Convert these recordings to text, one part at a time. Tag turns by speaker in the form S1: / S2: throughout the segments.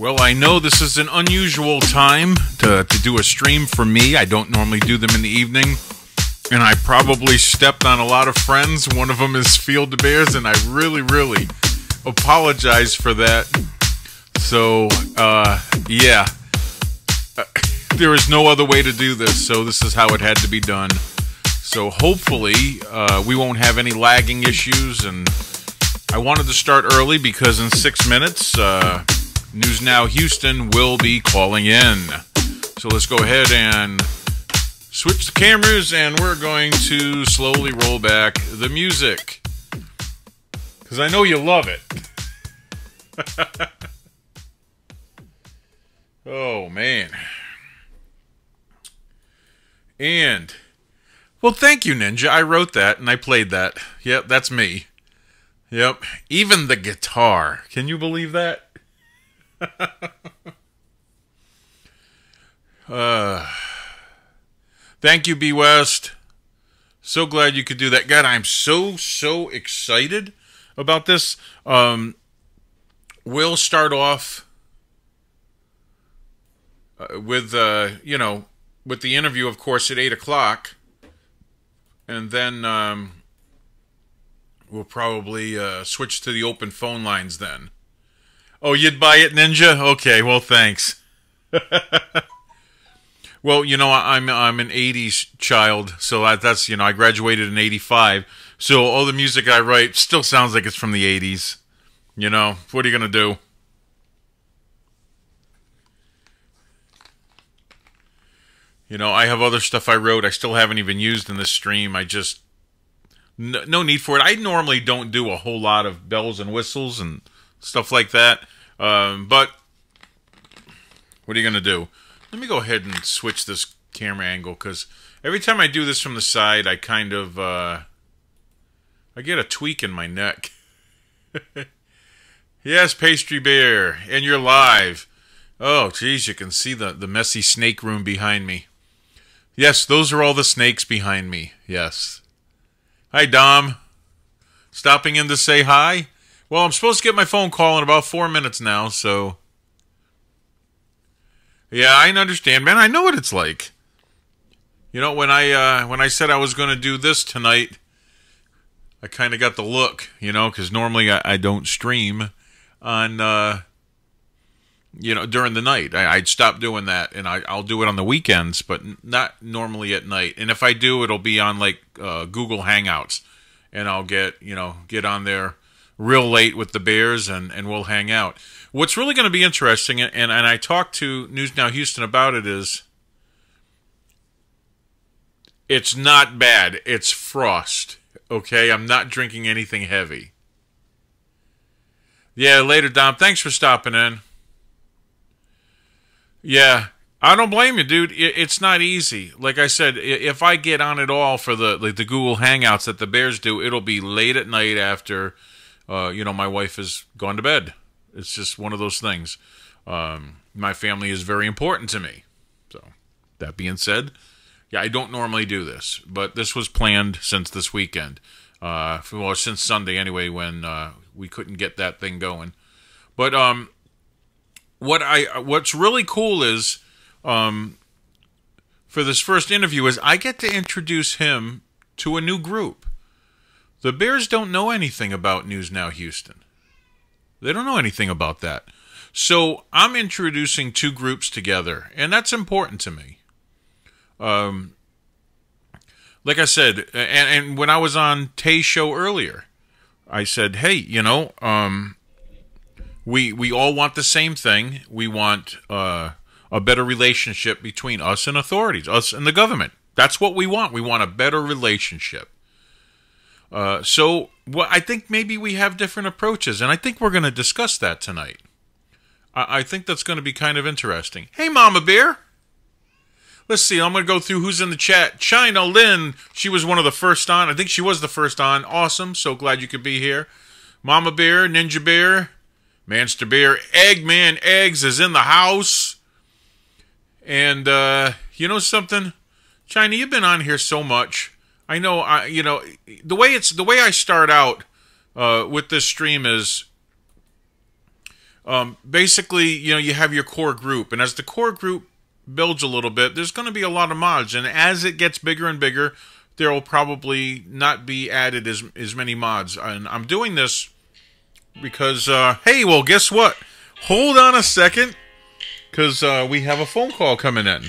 S1: Well, I know this is an unusual time to do a stream for me. I don't normally do them in the evening. And I probably stepped on a lot of friends. One of them is Field of Bears, and I really, really apologize for that. So, yeah. There is no other way to do this, so this is how it had to be done. So hopefully we won't have any lagging issues, and I wanted to start early because in 6 minutes, News Now Houston will be calling in. So let's go ahead and switch the cameras, and we're going to slowly roll back the music. Because I know you love it. Oh, man. And, well, thank you, Ninja. I wrote that, and I played that. Yep, that's me. Yep. Even the guitar. Can you believe that? Thank you, B. West. So glad you could do that. God, I'm so excited about this. We'll start off with, with the interview, of course, at 8 o'clock. And then we'll probably switch to the open phone lines then. Oh, you'd buy it, Ninja? Okay, well, thanks. Well, I'm an 80s child, so that's, I graduated in 85. So all the music I write still sounds like it's from the 80s. What are you going to do? I have other stuff I wrote I still haven't even used in this stream. I just... No need for it. I normally don't do a whole lot of bells and whistles and stuff like that. But what are you going to do? Let me go ahead and switch this camera angle, because every time I do this from the side, I kind of... I get a tweak in my neck. Yes, Pastry Bear, and you're live. Oh, geez, you can see the messy snake room behind me. Yes, those are all the snakes behind me. Yes. Hi, Dom. Stopping in to say hi? Well, I'm supposed to get my phone call in about 4 minutes now, so... Yeah, I understand, man. I know what it's like. When I said I was going to do this tonight, I kind of got the look, because normally I don't stream on, during the night. I'd stop doing that, and I'll do it on the weekends, but not normally at night. And if I do, it'll be on, Google Hangouts, and I'll get on there real late with the Bears, and we'll hang out. What's really going to be interesting, and I talked to News Now Houston about it, is it's not bad. It's frost, okay? I'm not drinking anything heavy. Yeah, later, Dom. Thanks for stopping in. Yeah, I don't blame you, dude. It's not easy. Like I said, if I get on it all for the Google Hangouts that the Bears do, it'll be late at night after, my wife has gone to bed. It's just one of those things. My family is very important to me. So, that being said, yeah, I don't normally do this, but this was planned since this weekend. Since Sunday anyway, when we couldn't get that thing going. But what's really cool is, for this first interview, is I get to introduce him to a new group. The Bears don't know anything about News Now Houston. They don't know anything about that. So I'm introducing two groups together, and that's important to me. Like I said, and when I was on Tay's show earlier, I said, hey, we all want the same thing. We want a better relationship between us and authorities, us and the government. That's what we want. We want a better relationship. So I think maybe we have different approaches, and I think we're going to discuss that tonight. I think that's going to be kind of interesting. Hey, Mama Bear. Let's see. I'm going to go through who's in the chat. China Lynn, she was one of the first on. I think she was the first on. Awesome. So glad you could be here. Mama Bear, Ninja Bear, Manster Bear, Eggman Eggs is in the house. And you know something? China, you've been on here so much. I know, the way I start out with this stream is basically, you have your core group, and as the core group builds a little bit, there's going to be a lot of mods, and as it gets bigger and bigger, there will probably not be added as many mods. And I'm doing this because, hey, well, guess what? Hold on a second, because we have a phone call coming in.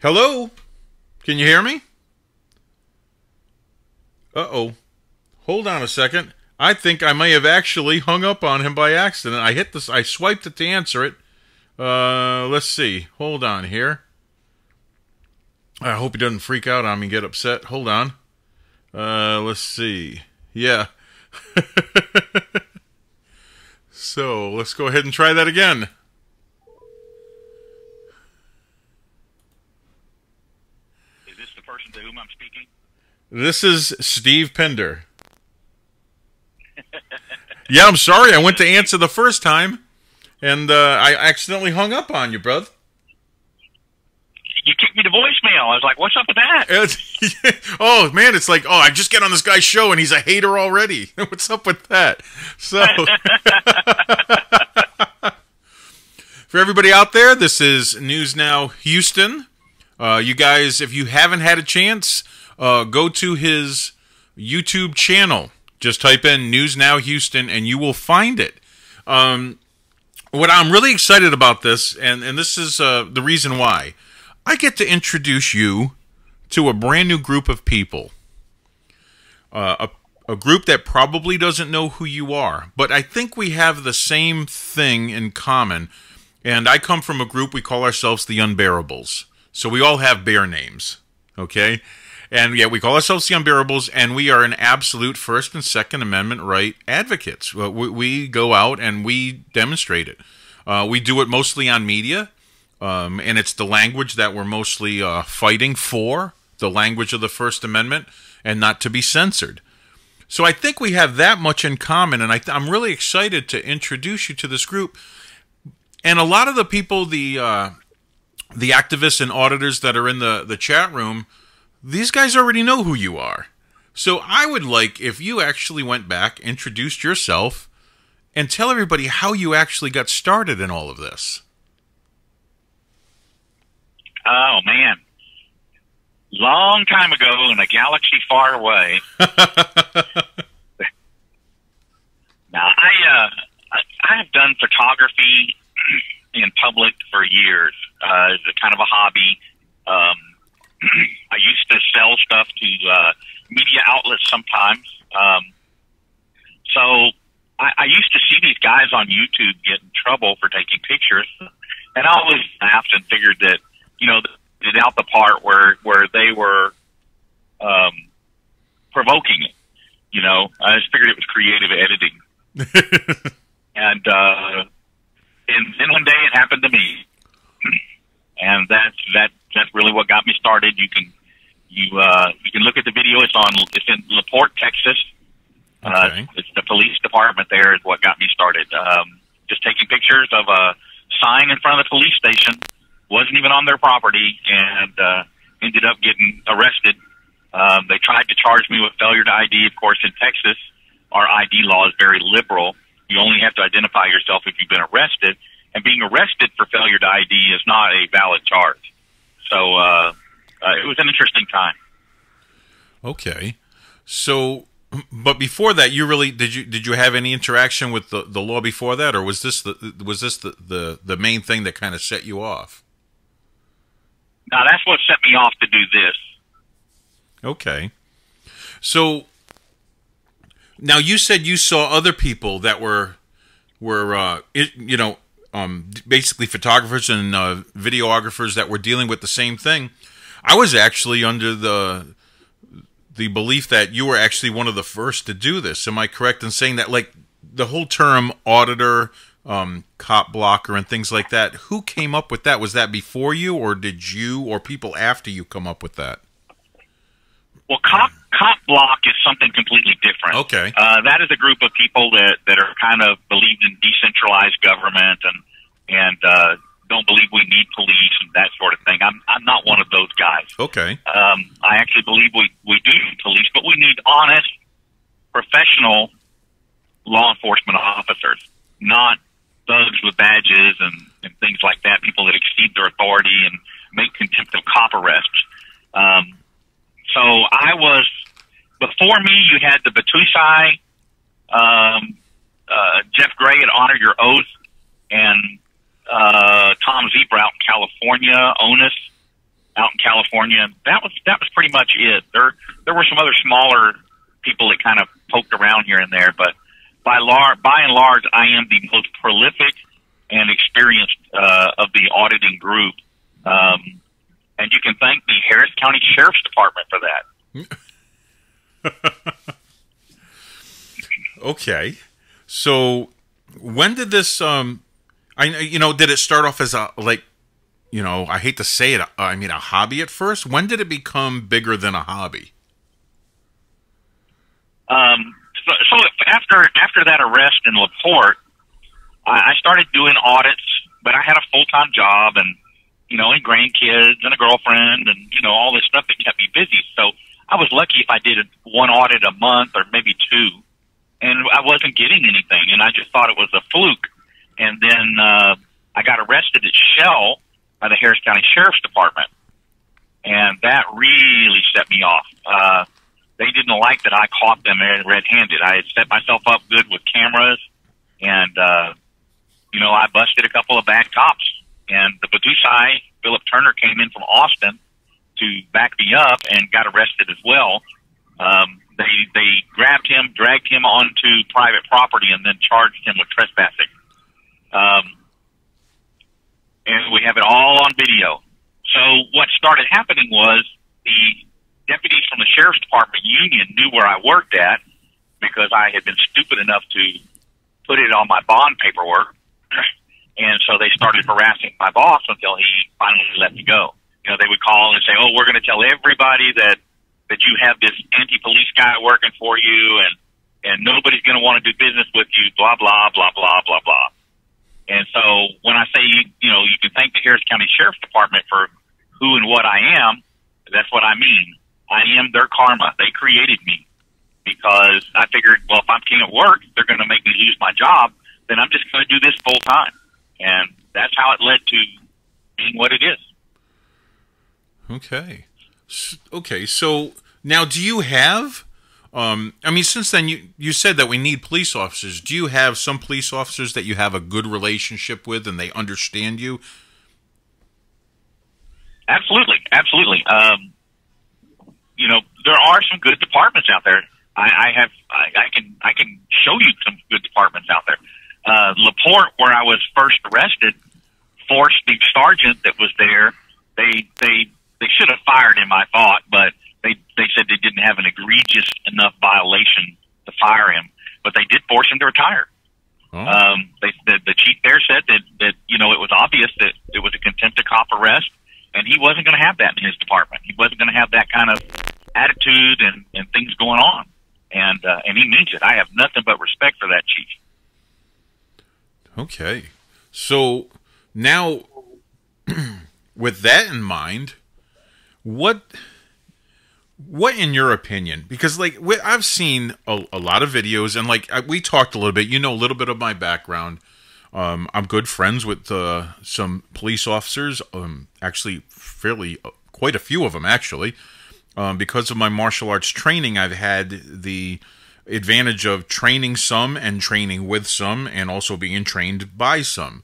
S1: Hello? Can you hear me? Uh-oh. Hold on a second. I think I may have actually hung up on him by accident. I hit this. I swiped it to answer it. Let's see. Hold on here. I hope he doesn't freak out on me and get upset. Hold on. Let's see. Yeah. So, let's go ahead and try that again.
S2: Is this the person to whom I'm speaking?
S1: This is Steve Pender. Yeah, I'm sorry. I went to answer the first time, and I accidentally hung up on you, brother.
S2: You kicked me to voicemail. I was like, what's up with that?
S1: Oh, man, it's like, I just get on this guy's show, and he's a hater already. What's up with that? So, for everybody out there, this is News Now Houston. You guys, if you haven't had a chance, go to his YouTube channel. Just type in News Now Houston, and you will find it. What I'm really excited about this, and this is the reason why, I get to introduce you to a brand new group of people. A group that probably doesn't know who you are, but I think we have the same thing in common. And I come from a group, we call ourselves the Unbearables. So we all have bear names, okay? And yeah, we call ourselves the Unbearables, and we are an absolute First and Second Amendment right advocates. We go out and we demonstrate it. We do it mostly on media, and it's the language that we're mostly fighting for, the language of the First Amendment, and not to be censored. So I think we have that much in common, and I'm really excited to introduce you to this group. And a lot of the people, the activists and auditors that are in the chat room, these guys already know who you are. So I would like if you actually went back, introduced yourself, and tell everybody how you actually got started in all of this.
S2: Oh, man. Long time ago in a galaxy far away. Now, I have done photography in public for years. It's a kind of a hobby. I used to sell stuff to media outlets sometimes. So I used to see these guys on YouTube get in trouble for taking pictures, and I always laughed and figured that, they did out the part where they were provoking it. I just figured it was creative editing. And then one day it happened to me. And that's really what got me started. You can look at the video. It's in LaPorte, Texas.
S1: Okay.
S2: It's the police department there is what got me started. Just taking pictures of a sign in front of the police station. Wasn't even on their property, and ended up getting arrested. They tried to charge me with failure to ID. Of course, in Texas, our ID law is very liberal. You only have to identify yourself if you've been arrested. And being arrested for failure to ID is not a valid charge. So it was an interesting time.
S1: Okay. So, but before that, you really did you have any interaction with the law before that, or was this the main thing that kind of set you off?
S2: Now that's what set me off to do this.
S1: Okay. So now you said you saw other people that were basically photographers and videographers that were dealing with the same thing. I was actually under the belief that you were actually one of the first to do this. Am I correct in saying that, like, the whole term auditor, cop blocker, and things like that, who came up with that? Was that before you, or did you or people after you come up with that?
S2: Well, cop block is something completely different.
S1: Okay.
S2: That is a group of people that are kind of believe in decentralized government and don't believe we need police and that sort of thing. I'm not one of those guys.
S1: Okay.
S2: I actually believe we do need police, but we need honest, professional law enforcement officers Garth Gray at Honor Your Oath, and Tom Zebra out in California, Onus out in California. That was pretty much it. There were some other smaller people that kind of poked around here and there, but by and large, I am the most prolific and experienced of the auditing group, and you can thank the Harris County Sheriff's Department for that.
S1: Okay, so when did this? Did it start off as I hate to say it, a hobby at first? When did it become bigger than a hobby?
S2: So after that arrest in LaPorte, I started doing audits, but I had a full-time job and, and grandkids and a girlfriend and, all this stuff that kept me busy. So I was lucky if I did one audit a month or maybe two, and I wasn't getting anything, and I just thought it was a fluke. And then I got arrested at Shell by the Harris County Sheriff's Department, and that really set me off. They didn't like that I caught them red-handed. I had set myself up good with cameras, and, I busted a couple of bad cops. And the Batusai, Philip Turner, came in from Austin to back me up and got arrested as well. They grabbed him, dragged him onto private property, and then charged him with trespassing. And we have it all on video. So what started happening was the deputies from the Sheriff's Department union knew where I worked at because I had been stupid enough to put it on my bond paperwork. And so they started harassing my boss until he finally let me go. They would call and say, "Oh, we're going to tell everybody that you have this anti-police guy working for you, and nobody's going to want to do business with you, blah, blah, blah, blah, blah, blah." And so when I say, you can thank the Harris County Sheriff's Department for who and what I am, that's what I mean. I am their karma. They created me because I figured, well, if I can't work, they're going to make me lose my job, then I'm just going to do this full time. And that's how it led to being what it is.
S1: Okay. So now do you have, since then you said that we need police officers. Do you have some police officers that you have a good relationship with and they understand you?
S2: Absolutely. There are some good departments out there. I can show you some good departments out there. LaPorte, where I was first arrested, forced the sergeant that was there. They should have fired him, I thought, but they said they didn't have an egregious enough violation to fire him, but they did force him to retire. Oh. The chief there said that it was obvious that it was a contempt of cop arrest, and he wasn't going to have that in his department. He wasn't going to have that kind of attitude and things going on, and he means it. I have nothing but respect for that chief.
S1: Okay, so now with that in mind, what in your opinion, because I've seen a lot of videos, and we talked a little bit, a little bit of my background. I'm good friends with some police officers, actually quite a few of them actually. Because of my martial arts training, I've had the advantage of training some and training with some and also being trained by some.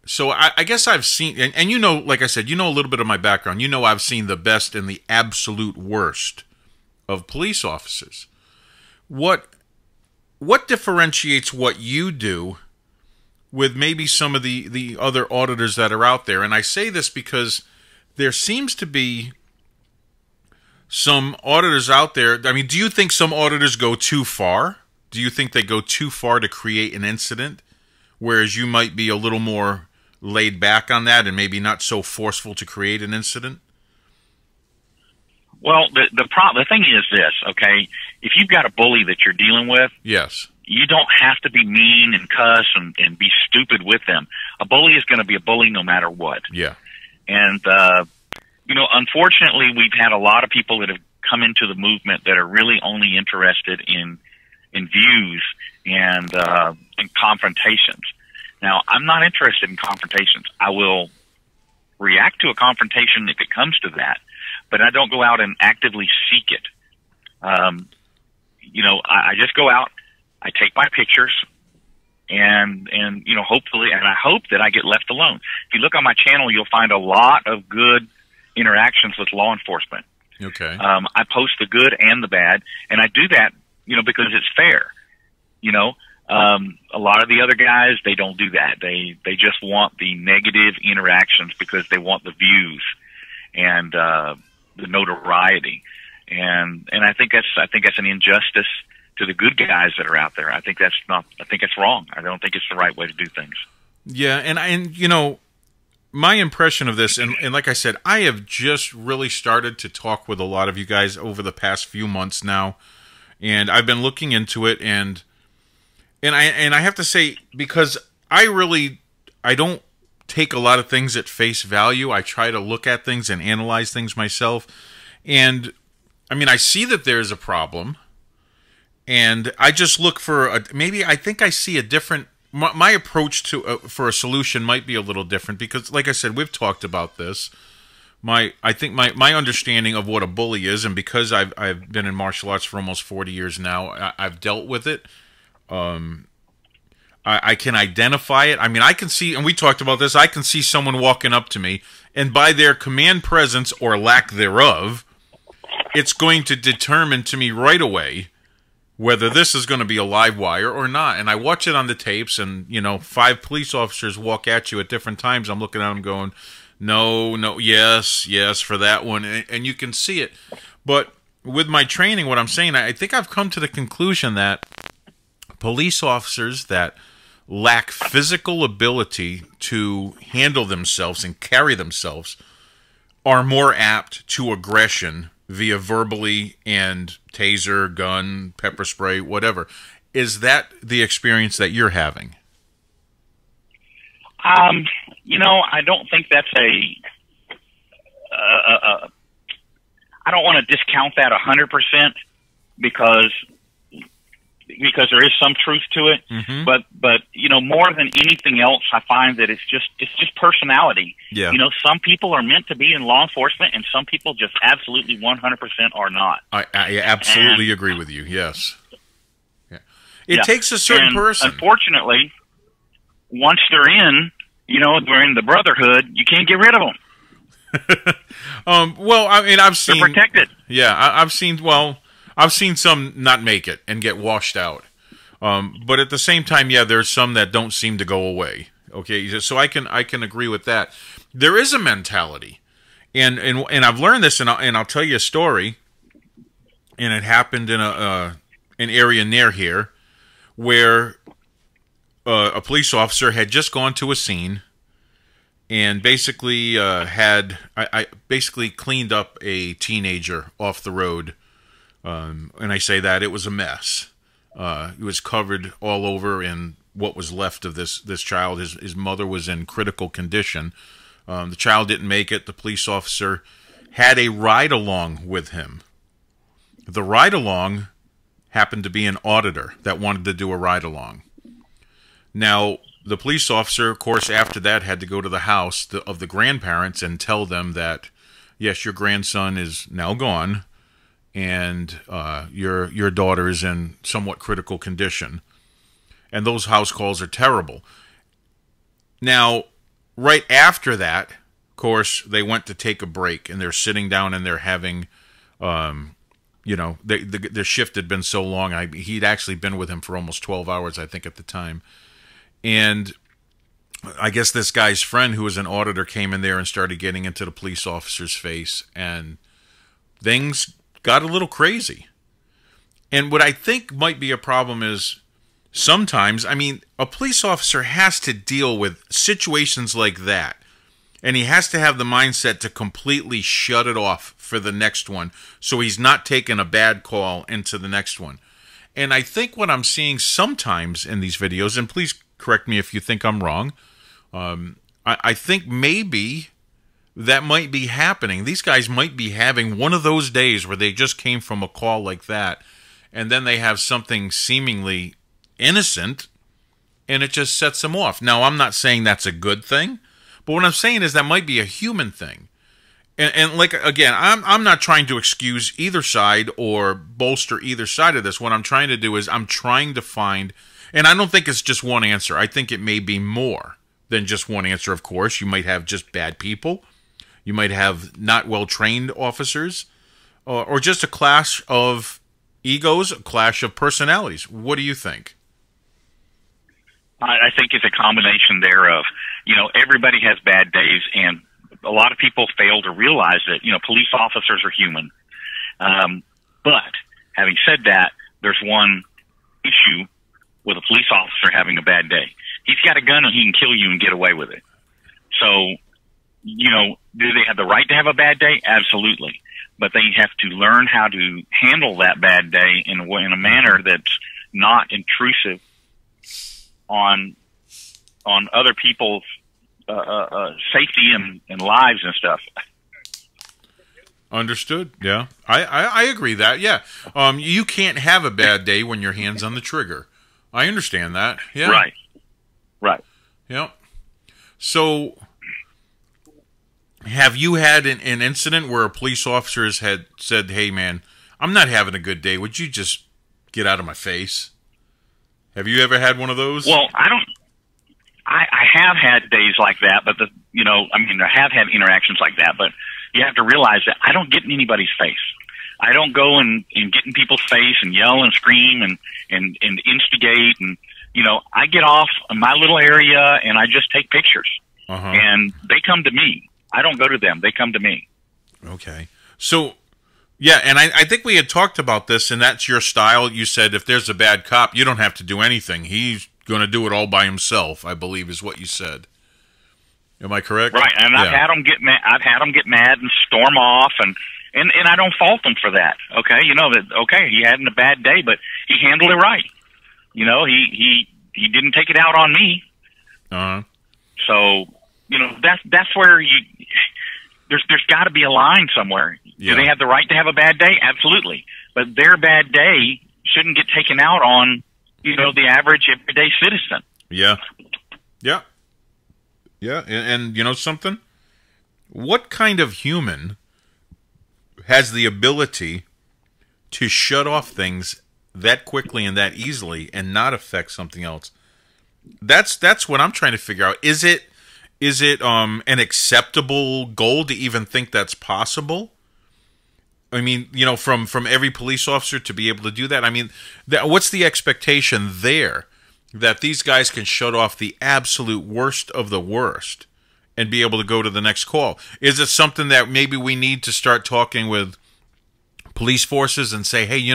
S1: So I guess I've seen, and like I said, a little bit of my background. I've seen the best and the absolute worst of police officers. What differentiates what you do with maybe some of the other auditors that are out there? And I say this because there seems to be some auditors out there. Do you think some auditors go too far? Do you think they go too far to create an incident, whereas you might be a little more laid back on that and maybe not so forceful to create an incident?
S2: Well, the thing is this, okay? If you've got a bully that you're dealing with,
S1: yes,
S2: you don't have to be mean and cuss and be stupid with them. A bully is going to be a bully no matter what.
S1: Yeah.
S2: And, unfortunately, we've had a lot of people that have come into the movement that are really only interested in views and confrontations. Now, I'm not interested in confrontations. I will react to a confrontation if it comes to that, but I don't go out and actively seek it. I just go out, I take my pictures, and you know, hopefully, and I hope that I get left alone. If you look on my channel, you'll find a lot of good interactions with law enforcement.
S1: Okay.
S2: I post the good and the bad, and I do that, you know, because it's fair. You know, a lot of the other guys, they don't do that. They just want the negative interactions because they want the views and the notoriety. And I think that's an injustice to the good guys that are out there. I think that's wrong. I don't think it's the right way to do things.
S1: Yeah, and you know, my impression of this, and like I said, I have just really started to talk with a lot of you guys over the past few months now, and I've been looking into it, and I have to say, because I don't take a lot of things at face value. I try to look at things and analyze things myself, and I mean, I see that there's a problem. And I just look for maybe I think I see a different. My approach to for a solution might be a little different because, like I said, we've talked about this. I think my understanding of what a bully is, and because I've been in martial arts for almost 40 years now, I've dealt with it. I can identify it. I mean, I can see, and we talked about this. I can see someone walking up to me, and by their command presence or lack thereof, it's going to determine to me right away whether this is going to be a live wire or not. And I watch it on the tapes, and, you know, 5 police officers walk at you at different times. I'm looking at them going, no, yes, for that one. And you can see it. But with my training, what I'm saying, I think I've come to the conclusion that police officers that lack physical ability to handle themselves and carry themselves are more apt to aggression via verbally and taser, gun, pepper spray, whatever. Is that the experience that you're having?
S2: You know, I don't think that's I don't want to discount that 100% because there is some truth to it. Mm-hmm. But you know, more than anything else, I find that it's just personality.
S1: Yeah.
S2: You know, some people are meant to be in law enforcement, and some people just absolutely 100% are not.
S1: I absolutely agree with you. Yes. Yeah. It takes a certain person.
S2: Unfortunately, once they're in, you know, they're in the brotherhood. You can't get rid of them.
S1: Well, I mean,
S2: they're protected.
S1: Yeah, I've seen some not make it and get washed out. But at the same time, yeah, there's some that don't seem to go away. Okay, so I can agree with that. There is a mentality, and I've learned this, and I'll tell you a story. And it happened in an area near here, where a police officer had just gone to a scene, and basically I basically cleaned up a teenager off the road. And I say that it was a mess. It was covered all over in what was left of this child. His mother was in critical condition. The child didn't make it. The police officer had a ride-along with him. The ride-along happened to be an auditor that wanted to do a ride-along. Now, the police officer, of course, after that had to go to the house of the grandparents and tell them that, yes, your grandson is now gone, and your daughter is in somewhat critical condition. And those house calls are terrible. Now, right after that, of course, they went to take a break, and they're sitting down and they're having, you know, their shift had been so long. He'd actually been with him for almost 12 hours, I think, at the time. And I guess this guy's friend, who was an auditor, came in there and started getting into the police officer's face, and things got a little crazy. And what I think might be a problem is sometimes, I mean, a police officer has to deal with situations like that, and he has to have the mindset to completely shut it off for the next one, so he's not taking a bad call into the next one. And I think what I'm seeing sometimes in these videos, and please correct me if you think I'm wrong, I think maybe that might be happening. These guys might be having one of those days where they just came from a call like that, and then they have something seemingly innocent, and it just sets them off. Now, I'm not saying that's a good thing, but what I'm saying is that might be a human thing. And like, again, I'm not trying to excuse either side or bolster either side of this. What I'm trying to do is I'm trying to find And I don't think it's just one answer. I think it may be more than just one answer, of course. You might have just bad people. You might have not well-trained officers, or just a clash of egos, a clash of personalities. What do you think?
S2: I think it's a combination thereof. Everybody has bad days, and a lot of people fail to realize that, police officers are human. But having said that, there's one issue with a police officer having a bad day. He's got a gun and he can kill you and get away with it. So, do they have the right to have a bad day? Absolutely. But they have to learn how to handle that bad day in a manner that's not intrusive on other people's safety and lives and stuff.
S1: Understood. Yeah, I agree that. Yeah, you can't have a bad day when your hand's on the trigger. I understand that. Yeah.
S2: Right.
S1: Yeah. So, have you had an incident where a police officer had said, "Hey, man, I'm not having a good day. Would you just get out of my face?" Have you ever had one of those?
S2: Well, I don't. I have had days like that, but I have had interactions like that, but you have to realize that I don't get in anybody's face. I don't go and get in people's face and yell and scream and instigate, and I get off in my little area and I just take pictures. And they come to me. I don't go to them. They come to me.
S1: Okay. So, yeah, and I think we had talked about this, and that's your style. You said if there's a bad cop, you don't have to do anything. He's going to do it all by himself, I believe is what you said. Am I correct?
S2: Right, and yeah. I've had them get mad. I've had them get mad and storm off, and I don't fault them for that. Okay, he had a bad day, but he handled it right. He didn't take it out on me. So that's where there's got to be a line somewhere. Yeah. Do they have the right to have a bad day? Absolutely, but their bad day shouldn't get taken out on the average everyday citizen.
S1: Yeah. And you know something? What kind of human has the ability to shut off things that quickly and that easily and not affect something else? That's what I'm trying to figure out. Is it an acceptable goal to even think that's possible? I mean, from every police officer to be able to do that. I mean, what's the expectation there that these guys can shut off the absolute worst of the worst and be able to go to the next call? Is it something that maybe we need to start talking with police forces and say, hey,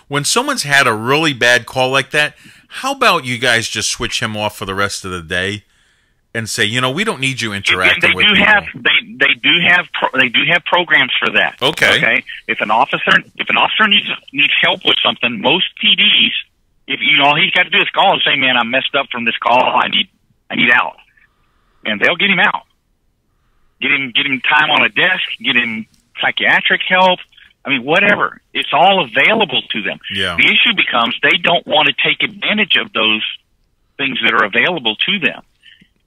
S1: when someone's had a really bad call like that, how about you guys just switch him off for the rest of the day and say, we don't need you interacting with people.
S2: They do have programs for that.
S1: Okay.
S2: If an officer needs help with something, most PDs, all he's got to do is call and say, man, I'm messed up from this call. I need out. And they'll get him out. Get him time on a desk, get him psychiatric help. I mean, whatever. It's all available to them.
S1: Yeah.
S2: The issue becomes they don't want to take advantage of those things that are available to them.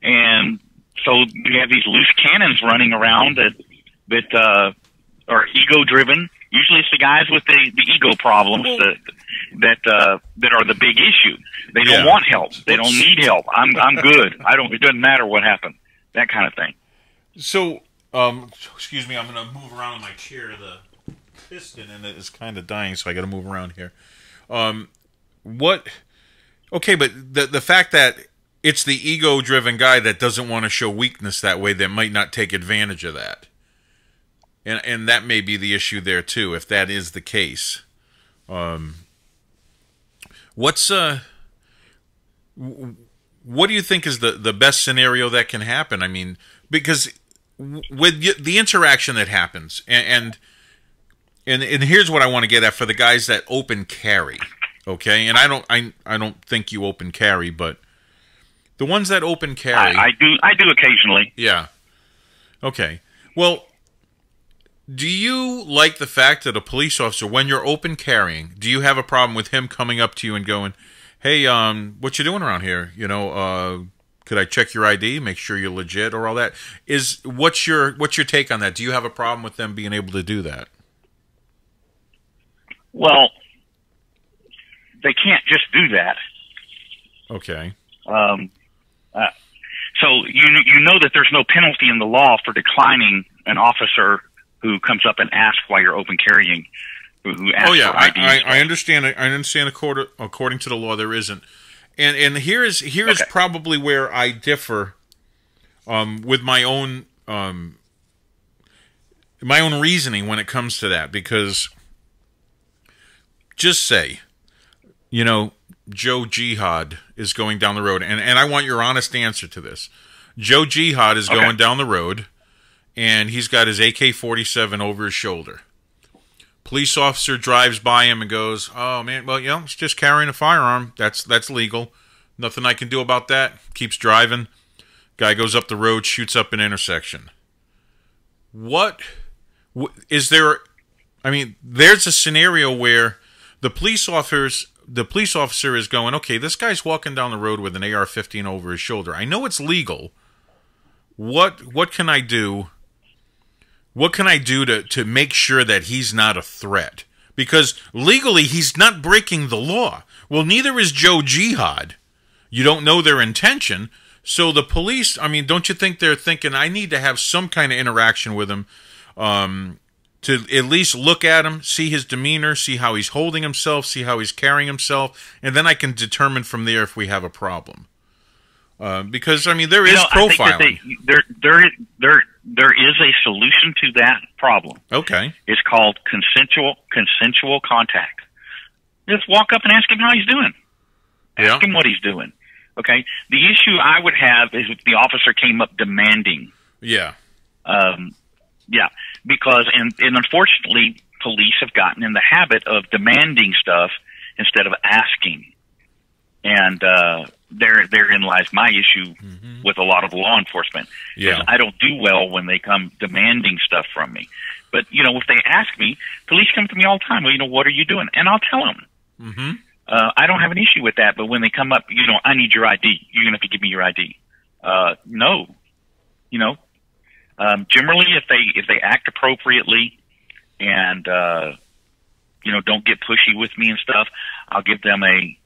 S2: And so you have these loose cannons running around that are ego-driven. Usually it's the guys with the ego problems that are the big issue. They don't want help. They don't need help. I'm good. It doesn't matter what happened. That kind of thing. So,
S1: excuse me, I'm going to move around in my chair. The piston in it is kind of dying, so I got to move around here. Okay, but the fact that it's the ego-driven guy that doesn't want to show weakness that way that might not take advantage of that. And that may be the issue there, too, if that is the case. What do you think is the best scenario that can happen? I mean, because with the interaction that happens, and here's what I want to get at for the guys that open carry, okay? And I don't think you open carry, but the ones that open carry,
S2: I do occasionally.
S1: Yeah. Okay. Well, do you like the fact that a police officer, when you're open carrying, do you have a problem with him coming up to you and going, "Hey, what you doing around here? Could I check your ID, make sure you're legit, or all that?" What's your take on that? Do you have a problem with them being able to do that?
S2: Well, they can't just do that.
S1: Okay.
S2: Um, so you know that there's no penalty in the law for declining an officer who comes up and asks why you're open carrying. Who asks for IDs.
S1: I understand. I understand. According to the law, there isn't. And here is probably where I differ with my own reasoning when it comes to that. Because just say, Joe Jihad is going down the road, and I want your honest answer to this. Joe Jihad is going down the road, and he's got his AK-47 over his shoulder. Police officer drives by him and goes, "Oh man, well, it's just carrying a firearm. That's legal. Nothing I can do about that." Keeps driving. Guy goes up the road, shoots up an intersection. What is there? I mean, there's a scenario where the police officer is going, "Okay, this guy's walking down the road with an AR-15 over his shoulder. I know it's legal. What can I do? What can I do to make sure that he's not a threat? Because legally, he's not breaking the law. Well, neither is Joe Jihad. You don't know their intention. So the police, I mean, don't you think they're thinking, I need to have some kind of interaction with him to at least look at him, see his demeanor, see how he's holding himself, see how he's carrying himself, and then I can determine from there if we have a problem." Because, I mean, there is profiling.
S2: There is a solution to that problem.
S1: Okay.
S2: It's called consensual contact. Just walk up and ask him how he's doing. Ask him what he's doing. Okay? The issue I would have is if the officer came up demanding.
S1: Yeah.
S2: Because, and unfortunately, police have gotten in the habit of demanding stuff instead of asking. And therein lies my issue with a lot of law enforcement.
S1: Yeah.
S2: I don't do well when they come demanding stuff from me. But, if they ask me, police come to me all the time. Well, what are you doing? And I'll tell them.
S1: Mm-hmm.
S2: I don't have an issue with that. But when they come up, I need your ID. You're going to have to give me your ID. No. Generally, if they act appropriately and, don't get pushy with me and stuff, I'll give them a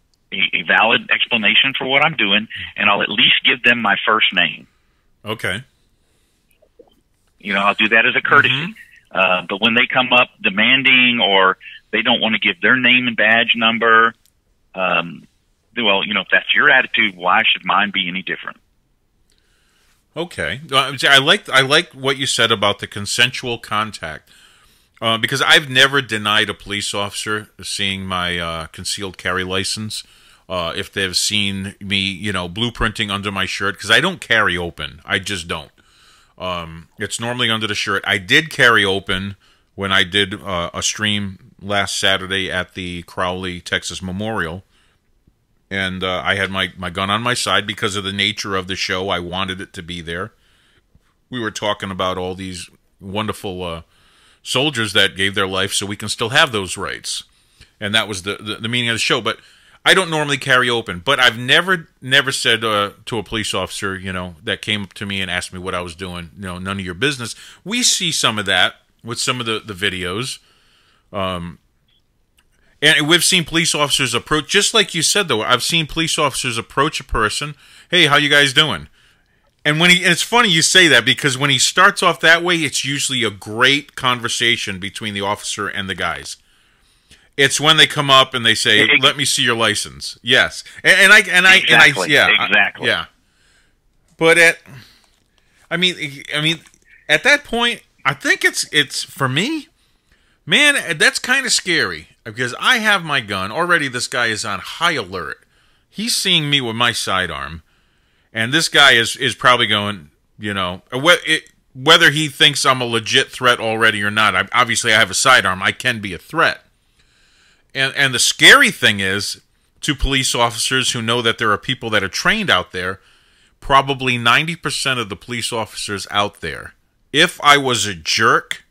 S2: valid explanation for what I'm doing, and I'll at least give them my first name.
S1: Okay.
S2: I'll do that as a courtesy. But when they come up demanding or they don't want to give their name and badge number, if that's your attitude, why should mine be any different?
S1: Okay. I like what you said about the consensual contact. Because I've never denied a police officer seeing my concealed carry license if they've seen me, blueprinting under my shirt, because I don't carry open. I just don't. It's normally under the shirt. I did carry open when I did a stream last Saturday at the Crowley, Texas Memorial, and I had my gun on my side because of the nature of the show. I wanted it to be there. We were talking about all these wonderful soldiers that gave their life so we can still have those rights. And that was the meaning of the show. But I don't normally carry open. But I've never said to a police officer, that came up to me and asked me what I was doing, none of your business. We see some of that with some of the videos. And we've seen police officers approach, just like you said, though, I've seen police officers approach a person, "Hey, how you guys doing?" And and it's funny you say that, because when he starts off that way, it's usually a great conversation between the officer and the guys. It's when they come up and they say, "Let me see your license." Yes,
S2: Exactly.
S1: But at that point, I think it's for me, man. That's kind of scary because I have my gun already. This guy is on high alert. He's seeing me with my sidearm. And this guy is probably going, whether he thinks I'm a legit threat already or not. Obviously, I have a sidearm. I can be a threat. And the scary thing is, to police officers who know that there are people that are trained out there, probably 90% of the police officers out there, if I was a jerk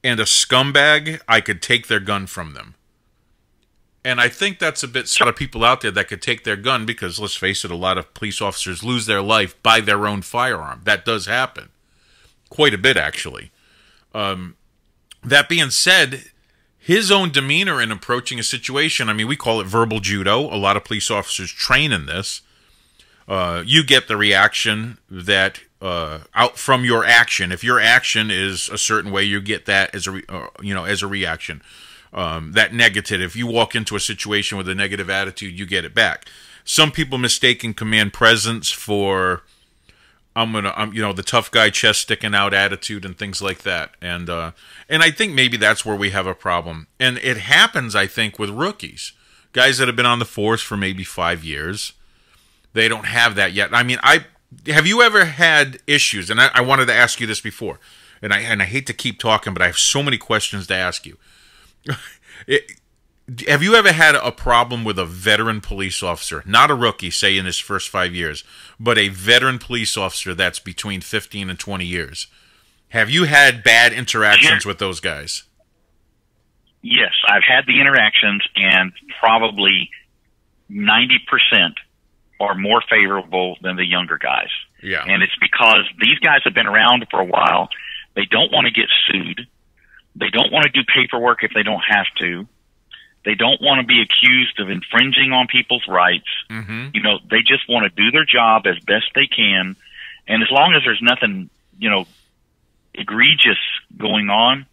S1: and a scumbag, I could take their gun from them. And I think that's a bit, a lot of people out there that could take their gun because, let's face it, a lot of police officers lose their life by their own firearm. That does happen. Quite a bit, actually. That being said, his own demeanor in approaching a situation. I mean, we call it verbal judo. A lot of police officers train in this. You get the reaction that out from your action. If your action is a certain way, you get that as a reaction. That negative. If you walk into a situation with a negative attitude, you get it back. Some people mistaken command presence for the tough guy, chest sticking out attitude and things like that. And I think maybe that's where we have a problem. And it happens, I think, with rookies, guys that have been on the force for maybe 5 years. They don't have that yet. I mean, have you ever had issues? And I wanted to ask you this before, and I hate to keep talking, but I have so many questions to ask you. Have you ever had a problem with a veteran police officer, not a rookie, say in his first 5 years, but a veteran police officer that's between 15 and 20 years? Have you had bad interactions with those guys?
S2: Yes, I've had the interactions, and probably 90% are more favorable than the younger guys.
S1: Yeah.
S2: And it's because these guys have been around for a while. They don't want to get sued. They don't want to do paperwork if they don't have to. They don't want to be accused of infringing on people's rights.
S1: Mm-hmm.
S2: They just want to do their job as best they can. And as long as there's nothing, egregious going on,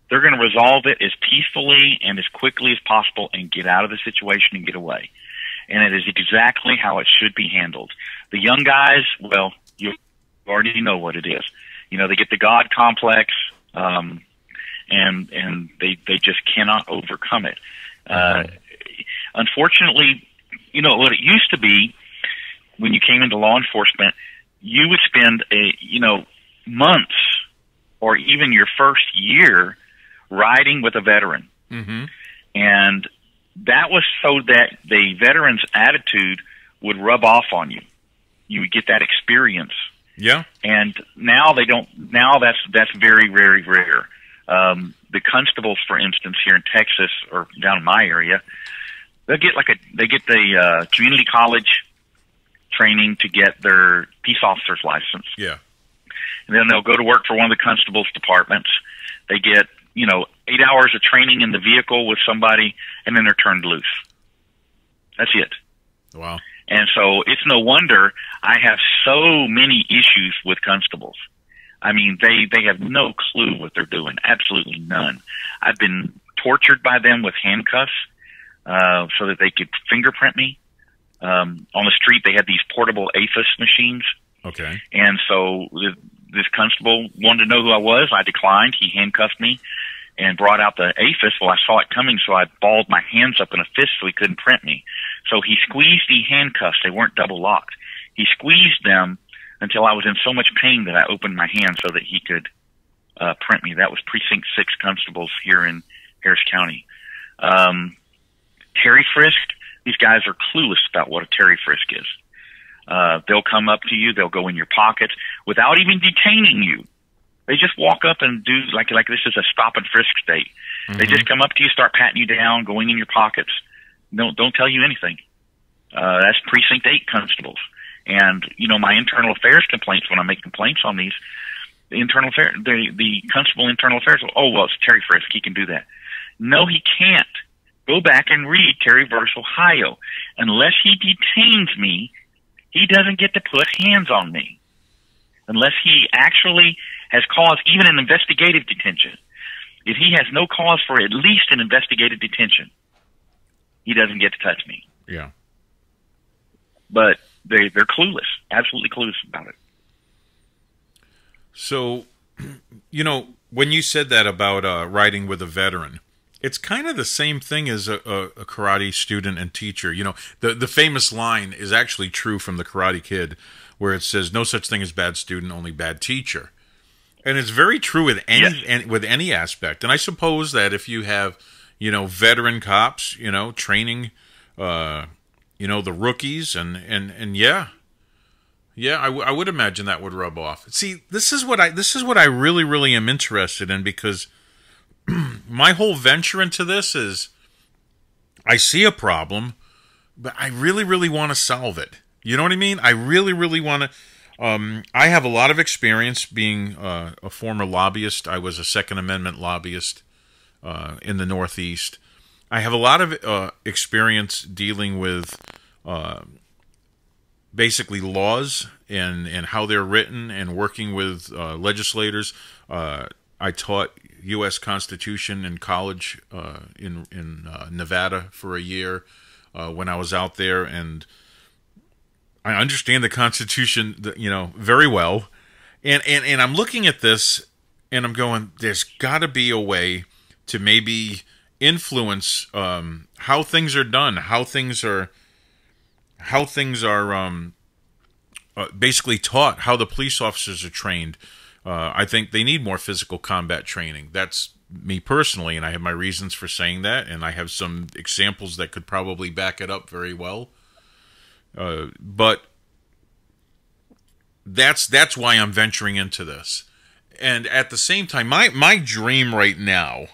S2: they're going to resolve it as peacefully and as quickly as possible and get out of the situation and get away. And it is exactly how it should be handled. The young guys, well, you already know what it is. They get the God complex, and they just cannot overcome it. Unfortunately, what it used to be when you came into law enforcement, you would spend months or even your first year riding with a veteran.
S1: Mm-hmm.
S2: And that was so that the veteran's attitude would rub off on you. You would get that experience.
S1: Yeah.
S2: And now they don't. Now that's very, very rare. The constables, for instance, here in Texas or down in my area, they get the community college training to get their peace officer's license.
S1: Yeah.
S2: And then they'll go to work for one of the constables departments. They get 8 hours of training in the vehicle with somebody, and then they're turned loose. That's it.
S1: Wow.
S2: And so it's no wonder I have so many issues with constables. I mean, they have no clue what they're doing. Absolutely none. I've been tortured by them with handcuffs so that they could fingerprint me. On the street, they had these portable AFIS machines.
S1: Okay.
S2: And so this constable wanted to know who I was. I declined. He handcuffed me and brought out the AFIS. Well, I saw it coming, so I balled my hands up in a fist so he couldn't print me. So he squeezed the handcuffs. They weren't double locked. He squeezed them until I was in so much pain that I opened my hand so that he could print me. That was Precinct 6 constables here in Harris County. Terry frisk, these guys are clueless about what a Terry frisk is. They'll come up to you, they'll go in your pockets without even detaining you. They just walk up and do like this is a stop and frisk state. Mm-hmm. They just come up to you, start patting you down, going in your pockets. Don't tell you anything. That's Precinct 8 constables. And, my internal affairs complaints, when I make complaints on these, the constable internal affairs, it's Terry frisk, he can do that. No, he can't. Go back and read Terry v. Ohio. Unless he detains me, he doesn't get to put hands on me. Unless he actually has caused even an investigative detention. If he has no cause for at least an investigative detention, he doesn't get to touch me.
S1: Yeah.
S2: But they're clueless, absolutely clueless about it.
S1: So, when you said that about riding with a veteran, it's kind of the same thing as a karate student and teacher. The famous line is actually true from the Karate Kid, where it says, "No such thing as bad student, only bad teacher." And it's very true with any aspect. And I suppose that if you have, veteran cops, training, the rookies, and yeah, I would imagine that would rub off. See, this is what I really, really am interested in, because my whole venture into this is I see a problem, but I really, really want to solve it. You know what I mean? I really, really want to. I have a lot of experience being a former lobbyist. I was a Second Amendment lobbyist in the Northeast. I have a lot of experience dealing with basically laws and how they're written and working with legislators. I taught U.S. Constitution in college in Nevada for a year when I was out there, and I understand the Constitution, very well. And I'm looking at this, and I'm going, there's got to be a way to maybe influence how things are done, how things are basically taught, how the police officers are trained. I think they need more physical combat training. That's me personally, and I have my reasons for saying that, and I have some examples that could probably back it up very well. But that's why I'm venturing into this. And at the same time, my dream right now,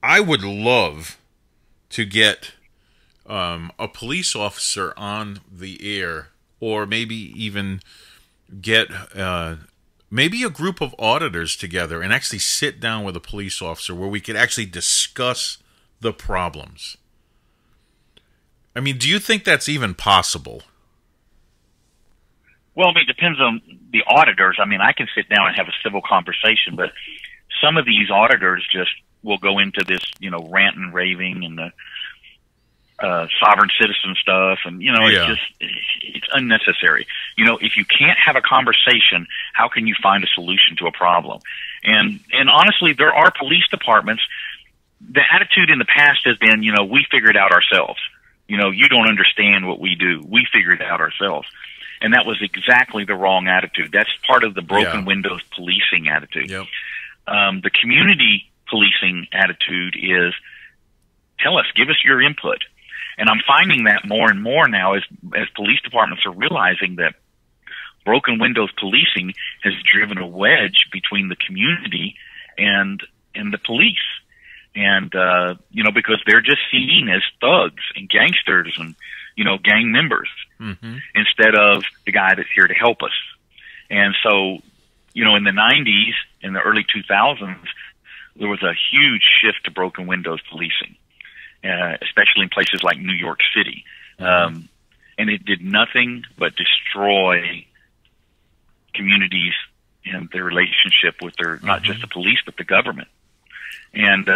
S1: I would love to get a police officer on the air, or maybe even get maybe a group of auditors together and actually sit down with a police officer where we could actually discuss the problems. I mean, do you think that's even possible?
S2: Well, I mean, it depends on the auditors. I mean, I can sit down and have a civil conversation, but some of these auditors just will go into this, rant and raving and the sovereign citizen stuff, and it's unnecessary. If you can't have a conversation, how can you find a solution to a problem? And honestly, there are police departments. The attitude in the past has been, we figure it out ourselves. You don't understand what we do. We figure it out ourselves. And that was exactly the wrong attitude. That's part of the broken windows policing attitude.
S1: Yep.
S2: The community policing attitude is, tell us, give us your input. And I'm finding that more and more now as police departments are realizing that broken windows policing has driven a wedge between the community and the police. And, because they're just seen as thugs and gangsters and, gang members instead of the guy that's here to help us. And so, in the 90s, in the early 2000s, there was a huge shift to broken windows policing. Especially in places like New York City. And it did nothing but destroy communities and their relationship with their, not just the police, but the government. And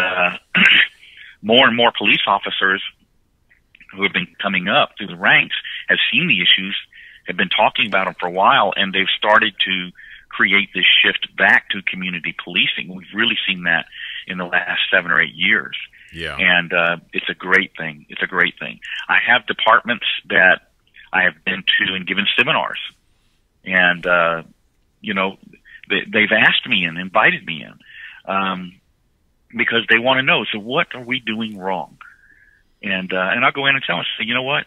S2: more and more police officers who have been coming up through the ranks have seen the issues, have been talking about them for a while, and they've started to create this shift back to community policing. We've really seen that in the last 7 or 8 years.
S1: Yeah.
S2: And it's a great thing. It's a great thing. I have departments that I have been to and given seminars. And, they've asked me and invited me in because they want to know, so what are we doing wrong? And I'll go in and tell them, say, you know what?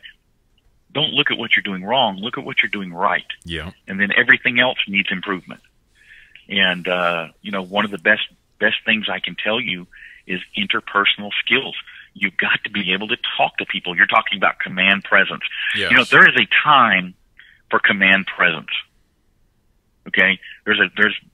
S2: Don't look at what you're doing wrong. Look at what you're doing right.
S1: Yeah.
S2: And then everything else needs improvement. And, one of the best things I can tell you is interpersonal skills. You've got to be able to talk to people. You're talking about command presence.
S1: Yes.
S2: There is a time for command presence. Okay? There's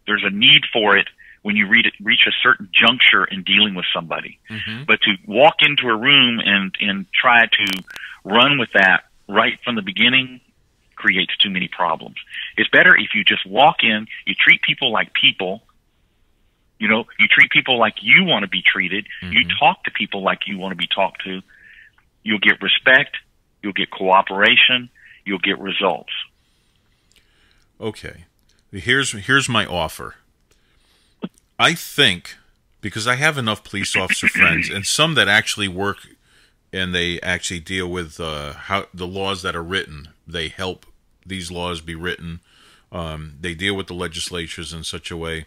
S2: a need for it when you reach a certain juncture in dealing with somebody. But to walk into a room and try to run with that right from the beginning creates too many problems. It's better if you just walk in, you treat people like people. You treat people like you want to be treated. You talk to people like you want to be talked to. You'll get respect. You'll get cooperation. You'll get results.
S1: Okay. Here's my offer. I think, because I have enough police officer friends, and some that actually work and they actually deal with how the laws that are written. They help these laws be written. They deal with the legislatures in such a way.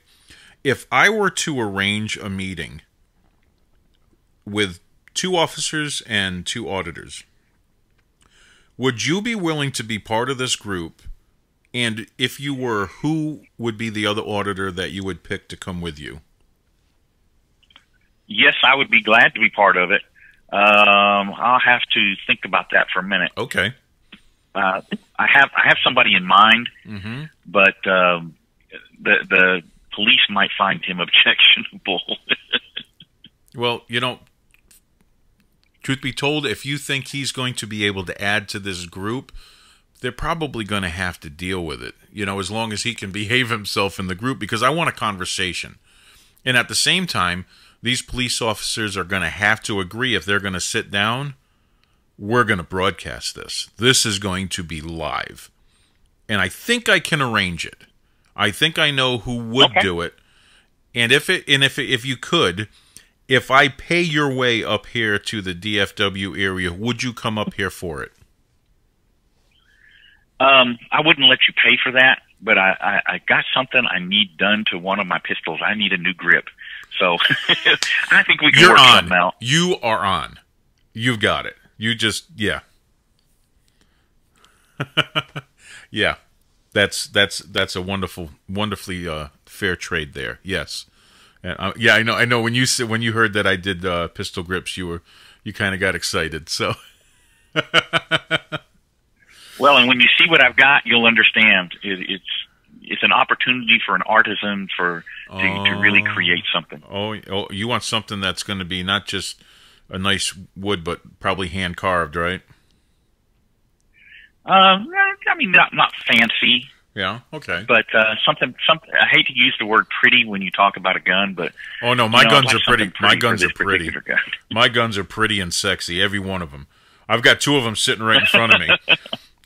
S1: If I were to arrange a meeting with 2 officers and 2 auditors, would you be willing to be part of this group? And if you were, who would be the other auditor that you would pick to come with you?
S2: Yes, I would be glad to be part of it. I'll have to think about that for a minute.
S1: Okay.
S2: I have somebody in mind, but the police might find him objectionable.
S1: Well, truth be told, if you think he's going to be able to add to this group, they're probably going to have to deal with it, as long as he can behave himself in the group, because I want a conversation. And at the same time, these police officers are going to have to agree if they're going to sit down, we're going to broadcast this. This is going to be live. And I think I can arrange it. I think I know who would do it. And if you could, if I pay your way up here to the DFW area, would you come up here for it?
S2: I wouldn't let you pay for that, but I got something I need done to one of my pistols. I need a new grip. So I think we can work something out.
S1: You are on. You've got it. You just, yeah. Yeah. That's a wonderfully fair trade there. Yes. And yeah, I know when you heard that I did pistol grips, you kind of got excited. So
S2: well, and when you see what I've got, you'll understand. It's an opportunity for an artisan to really create something.
S1: Oh, you want something that's going to be not just a nice wood, but probably hand carved, right?
S2: I mean, not fancy.
S1: Yeah. Okay.
S2: But something. I hate to use the word pretty when you talk about a gun, but
S1: oh no, my guns are pretty. My guns are pretty.
S2: Gun.
S1: My guns are pretty and sexy. Every one of them. I've got two of them sitting right in front of me.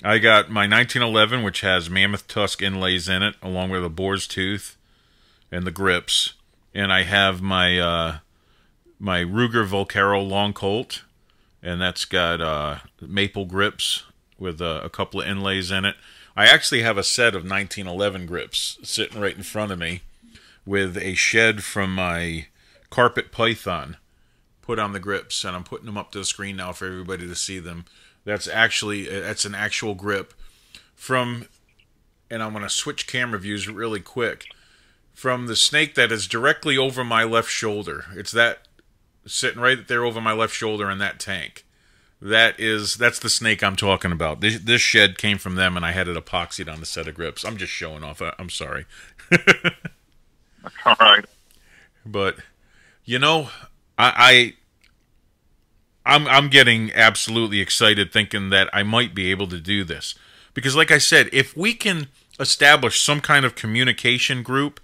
S1: I got my 1911, which has mammoth tusk inlays in it, along with a boar's tooth and the grips, and I have my my Ruger Volcaro long Colt, and that's got maple grips with a couple of inlays in it. I actually have a set of 1911 grips sitting right in front of me with a shed from my carpet python put on the grips, and I'm putting them up to the screen now for everybody to see them. That's an actual grip from, and I'm going to switch camera views really quick, from the snake that is directly over my left shoulder. It's that sitting right there over my left shoulder in that tank. That's the snake I'm talking about. This shed came from them, and I had it epoxied on the set of grips. I'm just showing off. I'm sorry.
S2: All right.
S1: But I'm getting absolutely excited thinking that I might be able to do this, because, like I said, if we can establish some kind of communication group,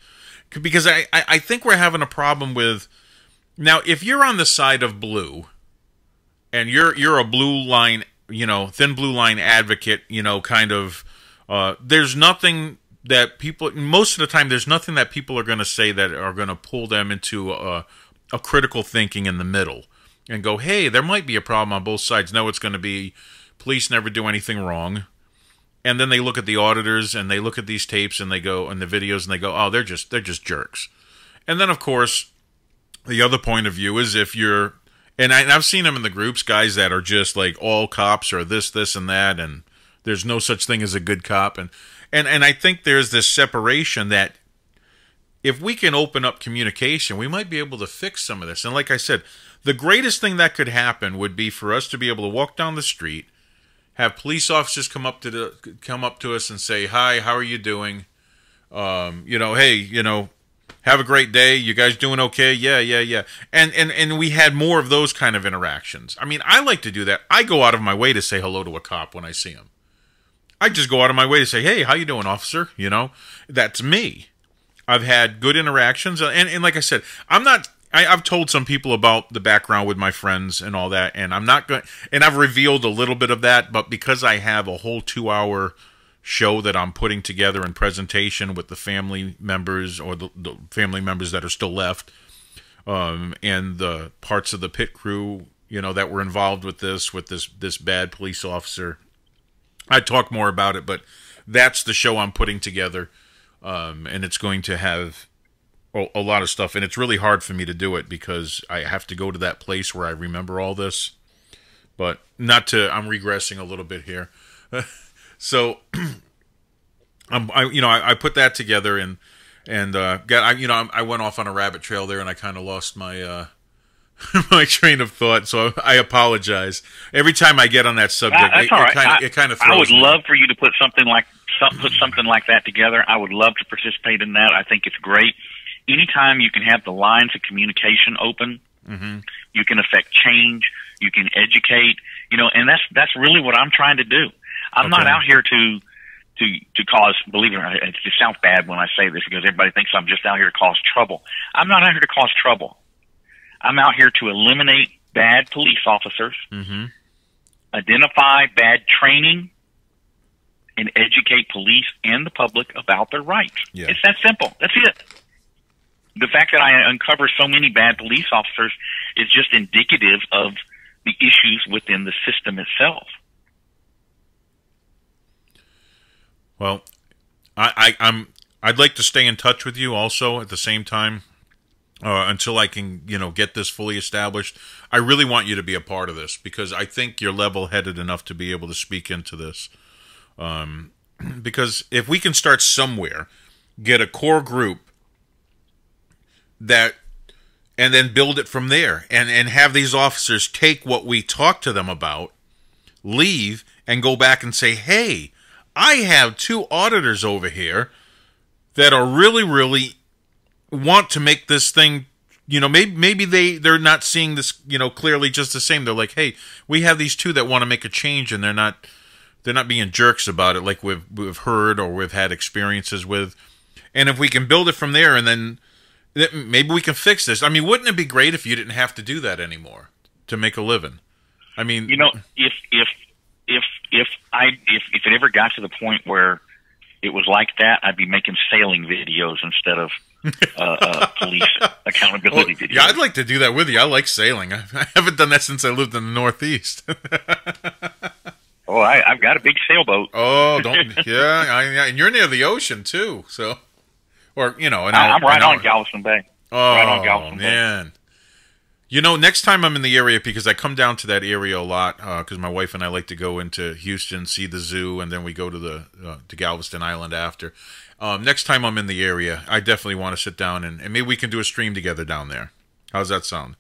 S1: because I think we're having a problem with now. If you're on the side of blue, and you're a blue line, thin blue line advocate, kind of, there's nothing that people, most of the time, there's nothing that people are going to say that are going to pull them into a critical thinking in the middle and go, hey, there might be a problem on both sides. No, it's going to be police never do anything wrong. And then they look at the auditors and they look at these tapes and they go, and the videos, and they go, oh, they're just jerks. And then, of course, the other point of view is if you're, and I've seen them in the groups, guys that are just like all cops are this, and that, and there's no such thing as a good cop. And I think there's this separation that if we can open up communication, we might be able to fix some of this. And like I said, the greatest thing that could happen would be for us to be able to walk down the street, have police officers come up to us and say, hi, how are you doing? Hey, have a great day. You guys doing okay? Yeah. And we had more of those kind of interactions. I mean, I like to do that. I go out of my way to say hello to a cop when I see him. I just go out of my way to say, hey, how you doing, officer? That's me. I've had good interactions. And like I said, I've told some people about the background with my friends and all that, and I'm not going, and I've revealed a little bit of that, but because I have a whole 2-hour show that I'm putting together in presentation with the family members or the family members that are still left, and the parts of the pit crew, that were involved with this bad police officer. I talk more about it, but that's the show I'm putting together, and it's going to have a lot of stuff, and it's really hard for me to do it because I have to go to that place where I remember all this. But I'm regressing a little bit here. So, I put that together and I went off on a rabbit trail there, and I kind of lost my my train of thought. So I apologize. Every time I get on that subject,
S2: that's all right.
S1: It kind of.
S2: I would love for you to put something like that together. I would love to participate in that. I think it's great. Anytime you can have the lines of communication open,
S1: Mm-hmm.
S2: You can affect change. You can educate. And that's really what I'm trying to do. I'm not out here to cause, believe it or not, it sounds bad when I say this because everybody thinks I'm just out here to cause trouble. I'm not out here to cause trouble. I'm out here to eliminate bad police officers,
S1: mm-hmm.
S2: identify bad training, and educate police and the public about their rights.
S1: Yeah.
S2: It's that simple. That's it. The fact that I uncover so many bad police officers is just indicative of the issues within the system itself.
S1: Well, I'd like to stay in touch with you also at the same time until I can, get this fully established. I really want you to be a part of this because I think you're level-headed enough to be able to speak into this. Because if we can start somewhere, get a core group and then build it from there and have these officers take what we talk to them about, leave, and go back and say, hey, I have 2 auditors over here that are really want to make this thing, maybe they're not seeing this, clearly just the same. They're like, hey, we have these 2 that want to make a change and they're not being jerks about it like we've heard or we've had experiences with. And if we can build it from there and then maybe we can fix this. I mean, wouldn't it be great if you didn't have to do that anymore to make a living? I mean, if it ever got to the point where it was like that, I'd be making sailing videos instead of police accountability videos. Yeah, I'd like to do that with you. I like sailing. I haven't done that since I lived in the Northeast.
S2: Oh, I've got a big sailboat.
S1: Oh, and you're near the ocean too, so. Or,
S2: I'm right on Galveston Bay.
S1: Oh, right on Galveston man. Bay. Next time I'm in the area, because I come down to that area a lot, because my wife and I like to go into Houston, see the zoo, and then we go to to Galveston Island after. Next time I'm in the area, I definitely want to sit down, and maybe we can do a stream together down there. How's that sound?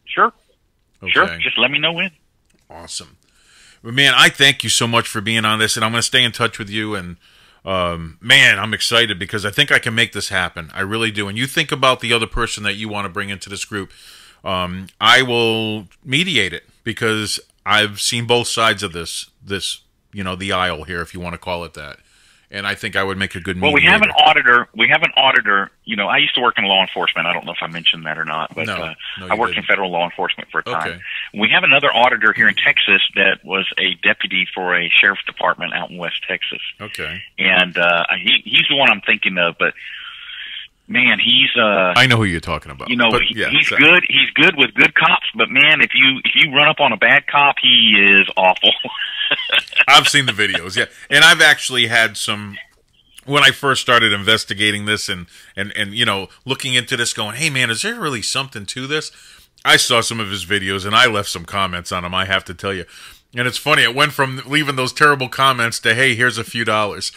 S2: Sure.
S1: Okay.
S2: Sure. Just let me know when.
S1: Awesome. Well, man, I thank you so much for being on this, and I'm going to stay in touch with you, and man, I'm excited because I think I can make this happen. I really do. And you think about the other person that you want to bring into this group. I will mediate it because I've seen both sides of this, the aisle here, if you want to call it that. And I think I would make a good mediator.
S2: Well, we have an auditor. I used to work in law enforcement. I don't know if I mentioned that or not, but
S1: no,
S2: I worked in federal law enforcement for a time.
S1: Okay.
S2: We have another auditor here in Texas that was a deputy for a sheriff's department out in West Texas.
S1: Okay.
S2: And he's the one I'm thinking of, but man, he's
S1: I know who you're talking about.
S2: He's good. He's good with good cops, but man, if you run up on a bad cop, he is awful.
S1: I've seen the videos, yeah. And I've actually had some, when I first started investigating this and looking into this, going, hey man, is there really something to this? I saw some of his videos and I left some comments on them, I have to tell you. And it's funny, it went from leaving those terrible comments to, hey, here's a few dollars.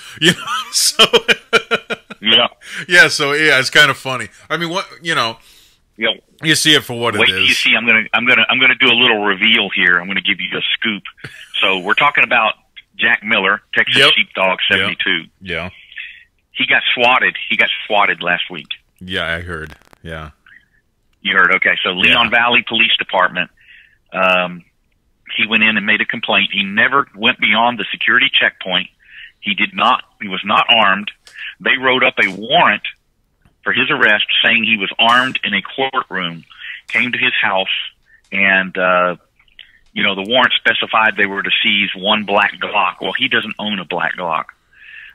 S1: So
S2: yeah.
S1: Yeah, so yeah, it's kind of funny. I mean,
S2: Yeah.
S1: You see it for what it is.
S2: Wait till you see. I'm gonna do a little reveal here. I'm gonna give you a scoop. So we're talking about Jack Miller, Texas Sheepdog 72.
S1: Yeah.
S2: He got swatted. He got swatted last week.
S1: Yeah, I heard. Yeah.
S2: You heard? Okay. So Leon Valley Police Department. He went in and made a complaint. He never went beyond the security checkpoint. He was not armed. They wrote up a warrant for his arrest saying he was armed in a courtroom, came to his house, and, the warrant specified they were to seize one black Glock. Well, he doesn't own a black Glock,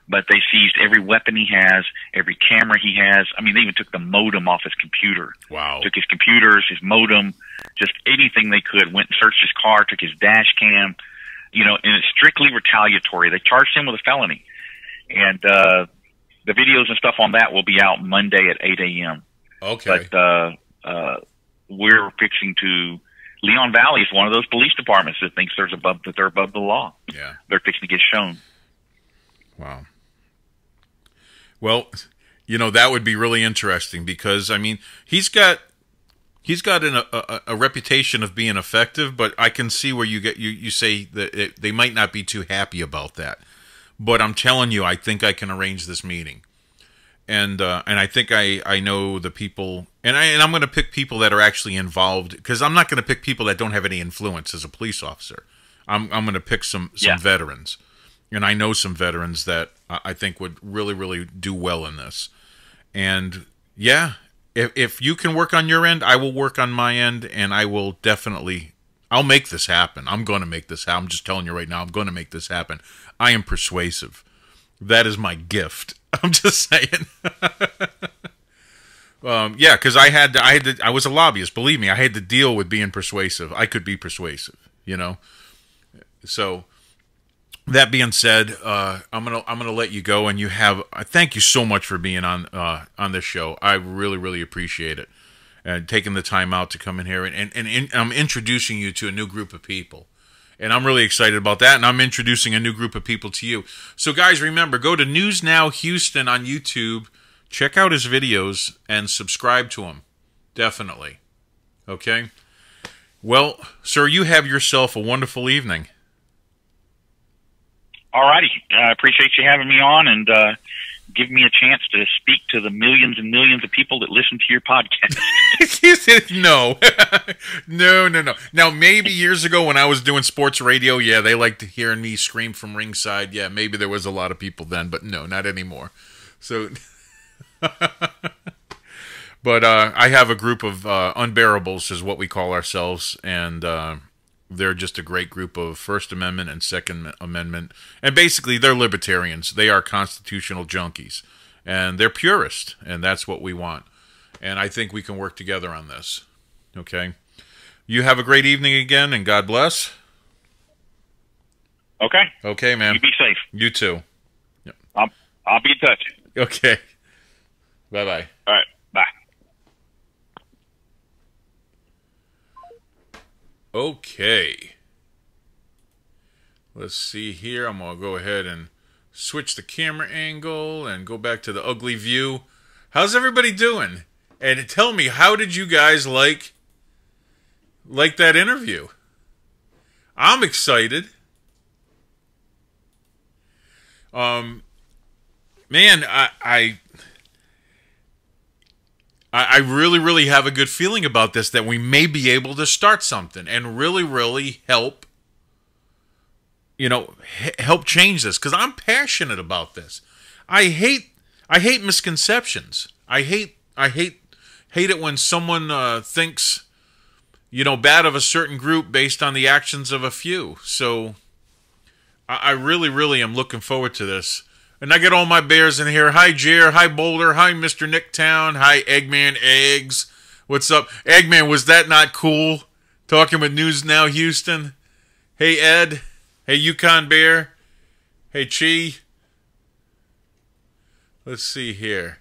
S2: but they seized every weapon he has, every camera he has. I mean, they even took the modem off his computer.
S1: Wow.
S2: Took his computers, his modem, just anything they could, went and searched his car, took his dash cam, and it's strictly retaliatory. They charged him with a felony. And, the videos and stuff on that will be out Monday at 8 a.m.
S1: Okay.
S2: But we're fixing to. Leon Valley is one of those police departments that thinks they're above the law.
S1: Yeah.
S2: They're fixing to get shown.
S1: Wow. Well, that would be really interesting because I mean he's got a reputation of being effective, but I can see where you say that they might not be too happy about that. But I'm telling you, I think I can arrange this meeting. and I think I know the people, and I'm going to pick people that are actually involved, because I'm not going to pick people that don't have any influence as a police officer. I'm going to pick some veterans, and I know some veterans that I think would really do well in this. And yeah, if you can work on your end, I will work on my end, and I will definitely, I'll make this happen. I'm going to make this happen. I'm just telling you right now, I'm going to make this happen. I am persuasive. That is my gift. I'm just saying. Yeah, because I was a lobbyist. Believe me, I had to deal with being persuasive. I could be persuasive, you know. So that being said, I'm gonna let you go, and thank you so much for being on this show. I really appreciate it, and taking the time out to come in here, and I'm introducing you to a new group of people. And I'm really excited about that, and I'm introducing a new group of people to you. So, guys, remember, go to News Now Houston on YouTube, check out his videos, and subscribe to him. Definitely. Okay? Well, sir, you have yourself a wonderful evening.
S2: All righty. I appreciate you having me on, and giving me a chance to speak to the millions and millions of people that listen to your podcast.
S1: You said no. No. Now, maybe years ago when I was doing sports radio, yeah, they liked hearing me scream from ringside. Yeah, maybe there was a lot of people then, but no, not anymore. So, but I have a group of unbearables, is what we call ourselves, and they're just a great group of First Amendment and Second Amendment. And basically, they're libertarians. They are constitutional junkies. And they're purists. And that's what we want. And I think we can work together on this. Okay? You have a great evening again, and God bless.
S2: Okay.
S1: Okay, man.
S2: You be safe.
S1: You too.
S2: Yep. I'll be in touch.
S1: Okay. Bye-bye.
S2: All right. Bye.
S1: Okay. Let's see here. I'm going to go ahead and switch the camera angle and go back to the ugly view. How's everybody doing? And tell me, how did you guys like that interview? I'm excited. Man, I really have a good feeling about this, that we may be able to start something and really help, help change this, because I'm passionate about this. I hate misconceptions. I hate it when someone thinks, bad of a certain group based on the actions of a few. So I really am looking forward to this. And I get all my bears in here. Hi, Jer. Hi, Boulder. Hi, Mr. Nicktown. Hi, Eggman Eggs. What's up? Eggman, was that not cool? Talking with News Now Houston. Hey, Ed. Hey, Yukon Bear. Hey, Chi. Let's see here.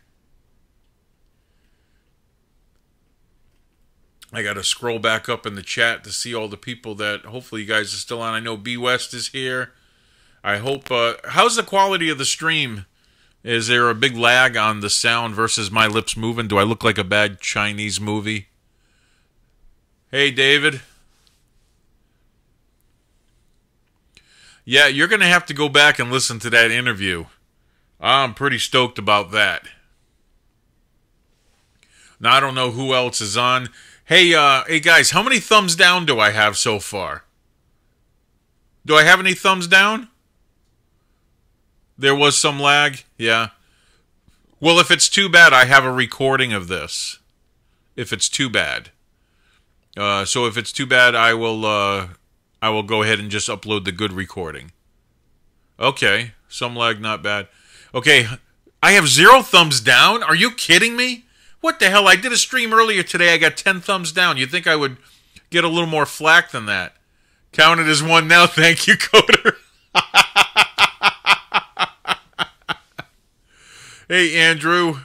S1: I got to scroll back up in the chat to see all the people that hopefully you guys are still on. I know B West is here. I hope, how's the quality of the stream? Is there a big lag on the sound versus my lips moving? Do I look like a bad Chinese movie? Hey, David. Yeah, you're going to have to go back and listen to that interview. I'm pretty stoked about that. Now, I don't know who else is on. Hey guys, how many thumbs down do I have so far? Do I have any thumbs down? There was some lag? Yeah. Well, if it's too bad, I have a recording of this. If it's too bad. So if it's too bad, I will go ahead and just upload the good recording. Okay. Some lag, not bad. Okay. I have 0 thumbs down? Are you kidding me? What the hell? I did a stream earlier today. I got 10 thumbs down. You'd think I would get a little more flack than that. Counted as 1 now. Thank you, Coder. Hey, Andrew.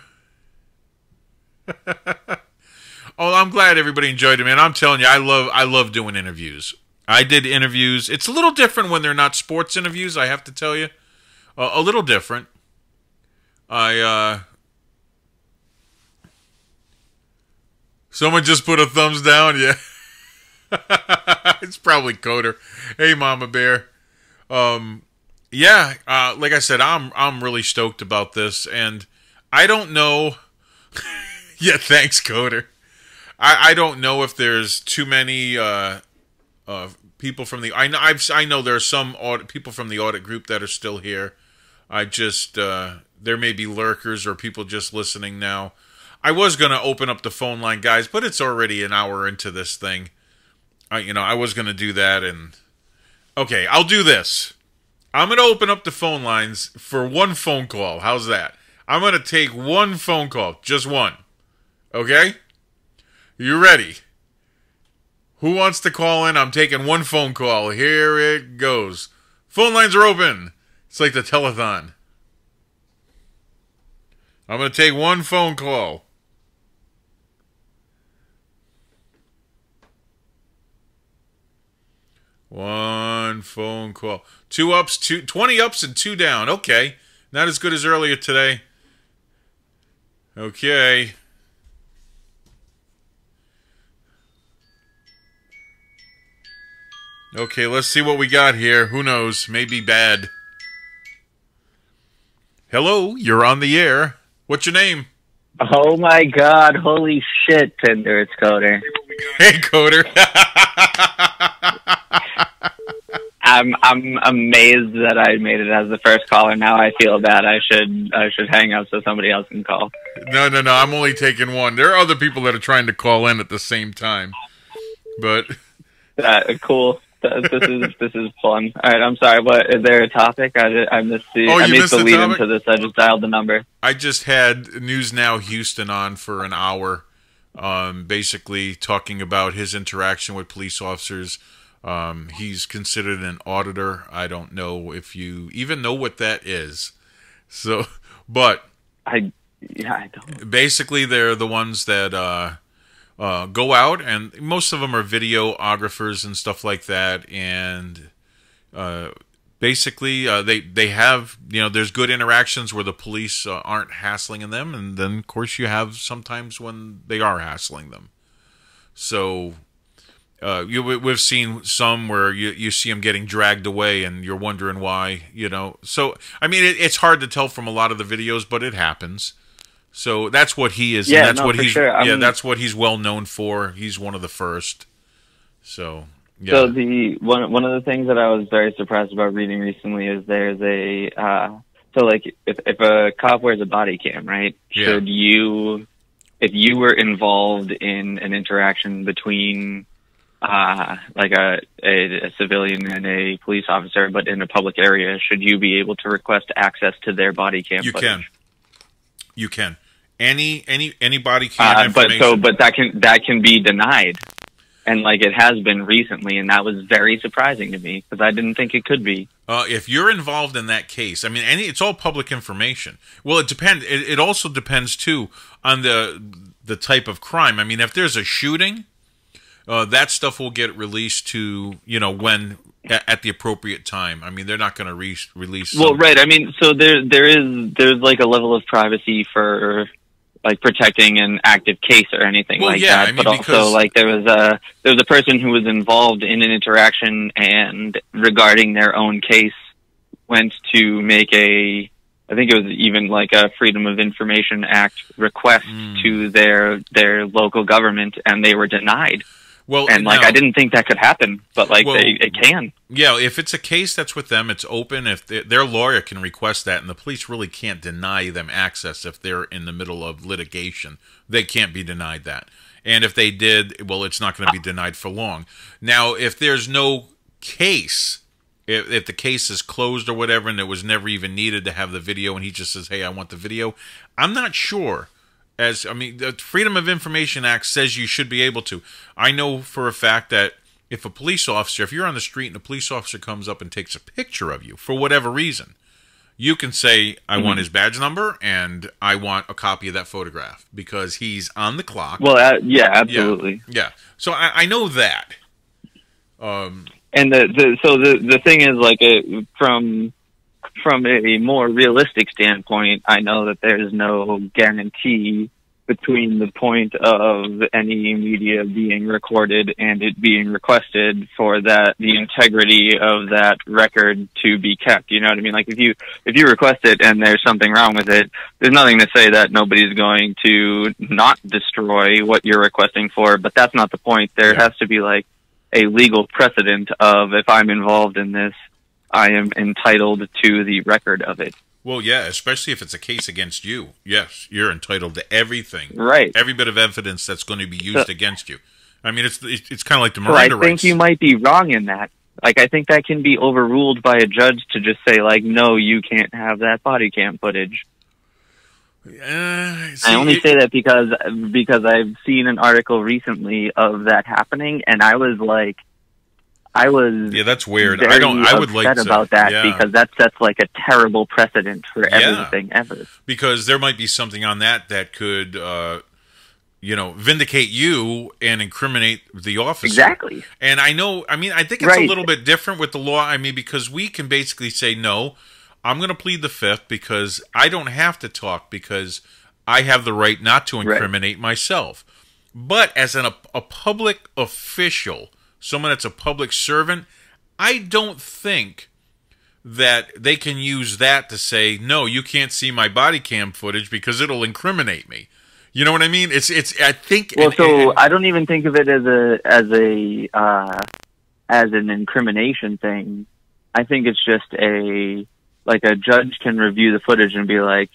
S1: Oh, I'm glad everybody enjoyed it, man. I'm telling you, I love doing interviews. I did interviews. It's a little different when they're not sports interviews, I have to tell you. A little different. Someone just put a thumbs down, yeah. It's probably Coder. Hey, Mama Bear. Yeah, like I said, I'm really stoked about this, and I don't know. Yeah, thanks, Coder. I don't know if there's too many people from the. I know there are some people from the audit group that are still here. I just there may be lurkers or people just listening now. I was gonna open up the phone line, guys, but it's already an hour into this thing. I was gonna do that, and okay, I'll do this. I'm gonna open up the phone lines for one phone call. How's that? I'm gonna take one phone call, just one. Okay? You ready? Who wants to call in? I'm taking one phone call. Here it goes. Phone lines are open. It's like the telethon. I'm going to take one phone call. One phone call. 20 ups and 2 down. Okay. Not as good as earlier today. Okay. Okay, let's see what we got here. Who knows? Maybe bad. Hello, you're on the air. What's your name?
S3: Oh my God! Holy shit, Tinder! It's Coder.
S1: Hey, Coder.
S3: I'm amazed that I made it as the first caller. Now I feel bad. I should hang up so somebody else can call.
S1: No. I'm only taking one. There are other people that are trying to call in at the same time, but
S3: cool. This is fun. All right, I'm sorry. What is there a topic? I missed the.
S1: Oh,
S3: I
S1: you
S3: missed
S1: missed
S3: the
S1: the
S3: lead
S1: topic?
S3: into this. I just dialed the number.
S1: I just had News Now Houston on for an hour, basically talking about his interaction with police officers. He's considered an auditor. I don't know if you even know what that is. So, but
S3: I don't.
S1: basically, they're the ones that go out, and most of them are videographers and stuff like that. And basically, they have, there's good interactions where the police aren't hassling them, and then of course you have sometimes when they are hassling them. So we've seen some where you see them getting dragged away, and you're wondering why. So I mean, it's hard to tell from a lot of the videos, but it happens. So that's what he is.
S3: Yeah,
S1: and that's what he's.
S3: sure.
S1: That's what he's well known for. He's one of the first. So yeah.
S3: So one of the things that I was very surprised about reading recently is there's a so like if a cop wears a body cam, right?
S1: Yeah.
S3: Should you, if you were involved in an interaction between like a civilian and a police officer, but in a public area, should you be able to request access to their body cam footage?
S1: You can. Any body cam information.
S3: But that can be denied, and like it has been recently, and that was very surprising to me because I didn't think it could be.
S1: If you're involved in that case, I mean, it's all public information. Well, it depends. It also depends too on the type of crime. I mean, if there's a shooting, that stuff will get released to when at the appropriate time. I mean, they're not going to release.
S3: Well, right. I mean, so there's like a level of privacy for like protecting an active case or anything that.
S1: I mean,
S3: but also, like there was a person who was involved in an interaction and regarding their own case went to make I think it was even like a Freedom of Information Act request to their local government, and they were denied.
S1: Well,
S3: and like I didn't think that could happen, but like it can.
S1: Yeah, if it's a case that's with them, it's open. If their lawyer can request that, and the police really can't deny them access if they're in the middle of litigation, they can't be denied that. And if they did, well, it's not going to be denied for long. Now, if there's no case, if the case is closed or whatever, and it was never even needed to have the video, and he just says, "Hey, I want the video," I'm not sure. The Freedom of Information Act says you should be able to. I know for a fact that if you're on the street and a police officer comes up and takes a picture of you for whatever reason, you can say, I want his badge number and I want a copy of that photograph because he's on the clock.
S3: Well, yeah, absolutely.
S1: Yeah. So I know that.
S3: And the thing is, like, from a more realistic standpoint, I know that there's no guarantee between the point of any media being recorded and it being requested for that, the integrity of that record to be kept. You know what I mean? Like if you request it and there's something wrong with it, there's nothing to say that nobody's going to not destroy what you're requesting for, but that's not the point. There has to be like a legal precedent of, if I'm involved in this, I am entitled to the record of it.
S1: Well, yeah, especially if it's a case against you. Yes, you're entitled to everything.
S3: Right.
S1: Every bit of evidence that's going to be used against you. I mean, it's kind of like the Miranda rights.
S3: I think you might be wrong in that. Like, I think that can be overruled by a judge to just say, like, no, you can't have that body cam footage. I only say that because I've seen an article recently of that happening, and I was like,
S1: yeah, that's weird. I would like to
S3: about that because that sets like a terrible precedent for everything ever.
S1: Because there might be something on that could, vindicate you and incriminate the officer.
S3: Exactly.
S1: And I think it's a little bit different with the law. I mean, because we can basically say, no, I'm going to plead the fifth because I don't have to talk because I have the right not to incriminate myself. But as a public official, someone that's a public servant, I don't think that they can use that to say, no, you can't see my body cam footage because it'll incriminate me. You know what I mean? I think.
S3: Well, I don't even think of it as an incrimination thing. I think it's just a judge can review the footage and be like,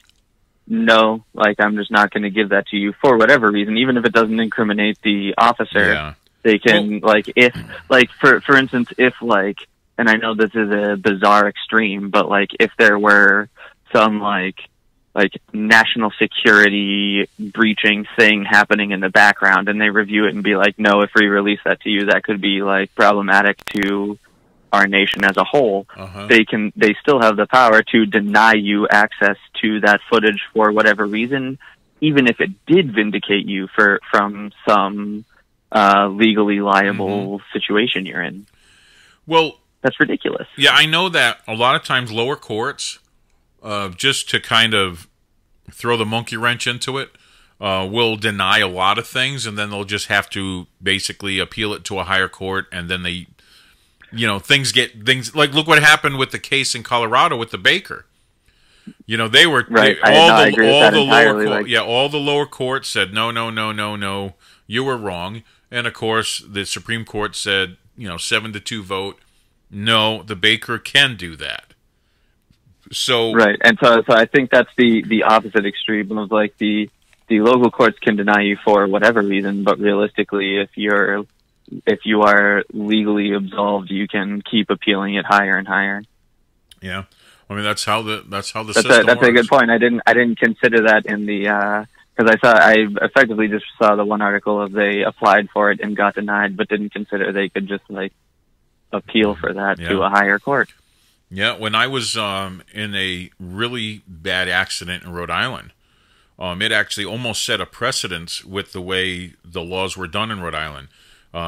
S3: no, like I'm just not going to give that to you for whatever reason, even if it doesn't incriminate the officer.
S1: Yeah.
S3: They can, for instance, if, and I know this is a bizarre extreme, but, if there were some, national security breaching thing happening in the background, and they review it and be like, no, if we release that to you, that could be, problematic to our nation as a whole. They still have the power to deny you access to that footage for whatever reason, even if it did vindicate you from some legally liable situation you're in.
S1: Well,
S3: that's ridiculous.
S1: Yeah, I know that a lot of times lower courts, just to kind of throw the monkey wrench into it, will deny a lot of things, and then they'll just have to basically appeal it to a higher court, and then they, things like look what happened with the case in Colorado with the baker. They were all the lower courts said no, you were wrong. And, of course, the Supreme Court said, 7-2 vote, no, the baker can do that. So
S3: right, and so I think that's the opposite extreme of, the local courts can deny you for whatever reason, but realistically, if you are legally absolved, you can keep appealing it higher and higher.
S1: Yeah, I mean that's how the system
S3: that's
S1: works.
S3: A good point. I didn't consider that in the. Because I effectively just saw the one article of they applied for it and got denied, but didn't consider they could just appeal for that to a higher court.
S1: Yeah, when I was in a really bad accident in Rhode Island, it actually almost set a precedence with the way the laws were done in Rhode Island,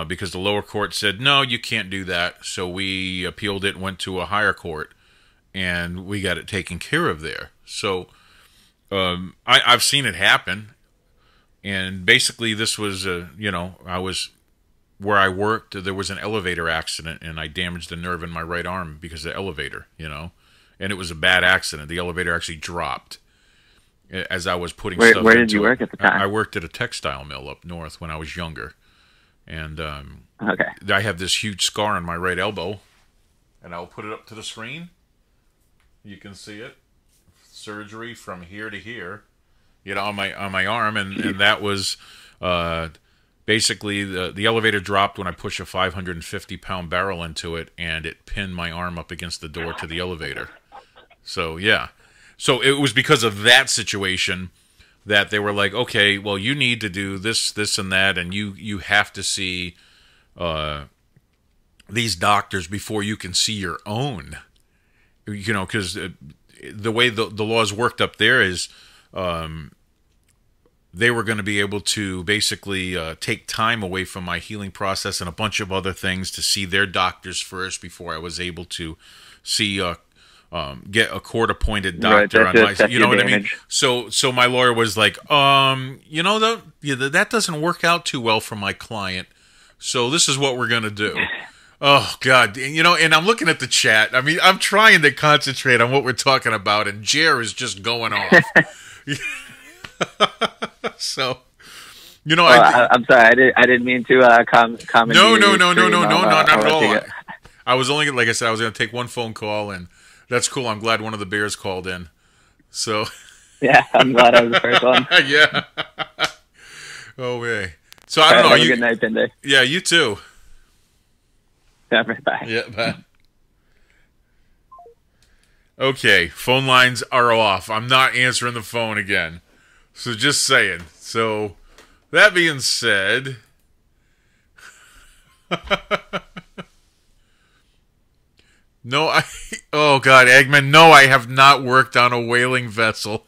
S1: because the lower court said no, you can't do that. So we appealed it, went to a higher court, and we got it taken care of there. So. I've seen it happen, and basically this was, I was where I worked. There was an elevator accident, and I damaged the nerve in my right arm because of the elevator, and it was a bad accident. The elevator actually dropped as I was putting stuff into it.
S3: Where did you work at the time?
S1: I worked at a textile mill up north when I was younger, and
S3: okay.
S1: I have this huge scar on my right elbow, and I'll put it up to the screen. You can see it. Surgery from here to here, on my arm, and that was basically the elevator dropped when I pushed a 550-pound barrel into it, and it pinned my arm up against the door to the elevator. So it was because of that situation that they were like, okay, well, you need to do this, and that, and you have to see these doctors before you can see your own, because the way the laws worked up there is they were going to be able to basically take time away from my healing process and a bunch of other things to see their doctors first before I was able to see get a court-appointed doctor on my, you know what I mean? So my lawyer was like, that doesn't work out too well for my client. So this is what we're gonna do. Oh God, and I'm looking at the chat. I mean, I'm trying to concentrate on what we're talking about, and Jer is just going off. So,
S3: I'm sorry, I didn't mean to comment.
S1: No, not at all. I was only, like I said, I was going to take one phone call, and that's cool. I'm glad one of the Bears called in. So.
S3: Yeah, I'm glad I was the first one.
S1: Yeah. Oh, man. So, I don't know.
S3: Have a good night, Pinday.
S1: Yeah, you too.
S3: Yeah, bye.
S1: Yeah, bye. Okay, phone lines are off. I'm not answering the phone again. So, just saying. So, that being said... Oh God, Eggman, no, I have not worked on a whaling vessel.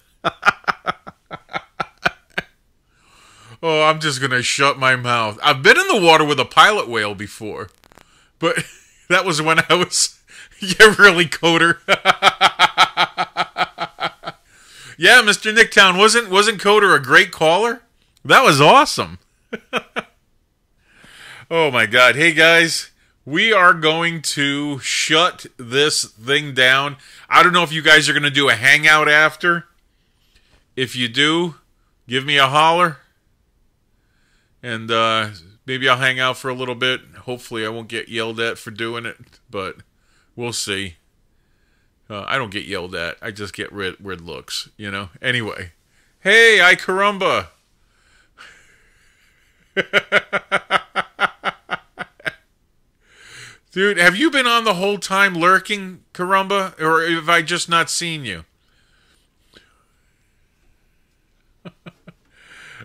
S1: Oh, I'm just going to shut my mouth. I've been in the water with a pilot whale before, but that was when I was, really, Coder. Yeah, Mr. Nicktown, wasn't Coder a great caller? That was awesome. Oh my God. Hey guys. We are going to shut this thing down. I don't know if you guys are going to do a hangout after. If you do, give me a holler. And maybe I'll hang out for a little bit. Hopefully I won't get yelled at for doing it, but we'll see. I don't get yelled at. I just get weird looks, Anyway. Hey, I caramba. Dude, have you been on the whole time lurking, caramba? Or have I just not seen you?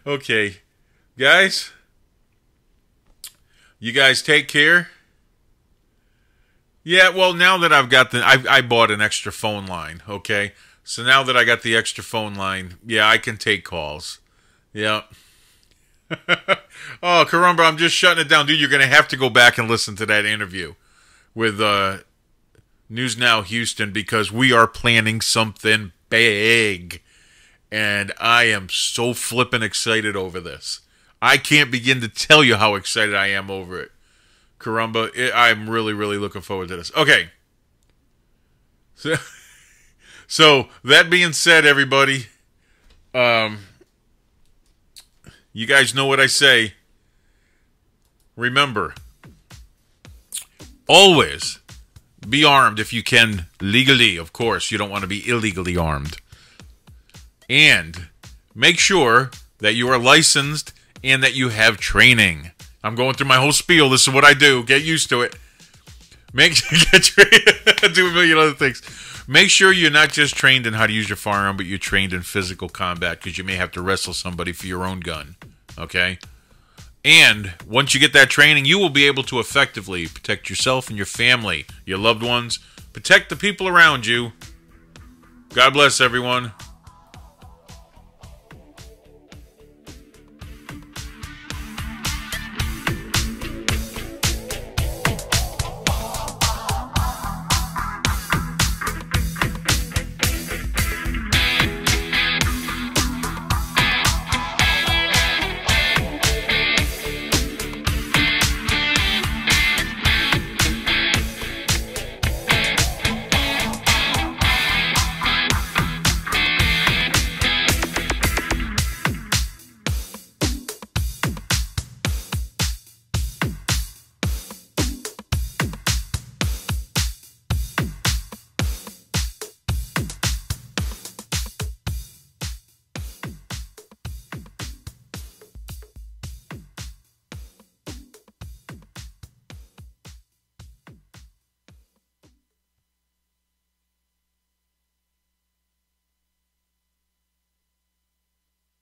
S1: Okay. Guys? You guys take care? Yeah, well, now that I've got I bought an extra phone line, okay? So now that I got the extra phone line, yeah, I can take calls. Yeah. Oh, caramba, I'm just shutting it down. Dude, you're going to have to go back and listen to that interview with News Now Houston, because we are planning something big. And I am so flippin' excited over this. I can't begin to tell you how excited I am over it. Caramba, I'm really, really looking forward to this. Okay. So that being said, everybody, you guys know what I say. Remember, always be armed if you can legally. Of course, you don't want to be illegally armed. And make sure that you are licensed and that you have training. I'm going through my whole spiel. This is what I do. Get used to it. Do a million other things. Make sure you're not just trained in how to use your firearm, but you're trained in physical combat, because you may have to wrestle somebody for your own gun. Okay? And once you get that training, you will be able to effectively protect yourself and your family, your loved ones. Protect the people around you. God bless everyone.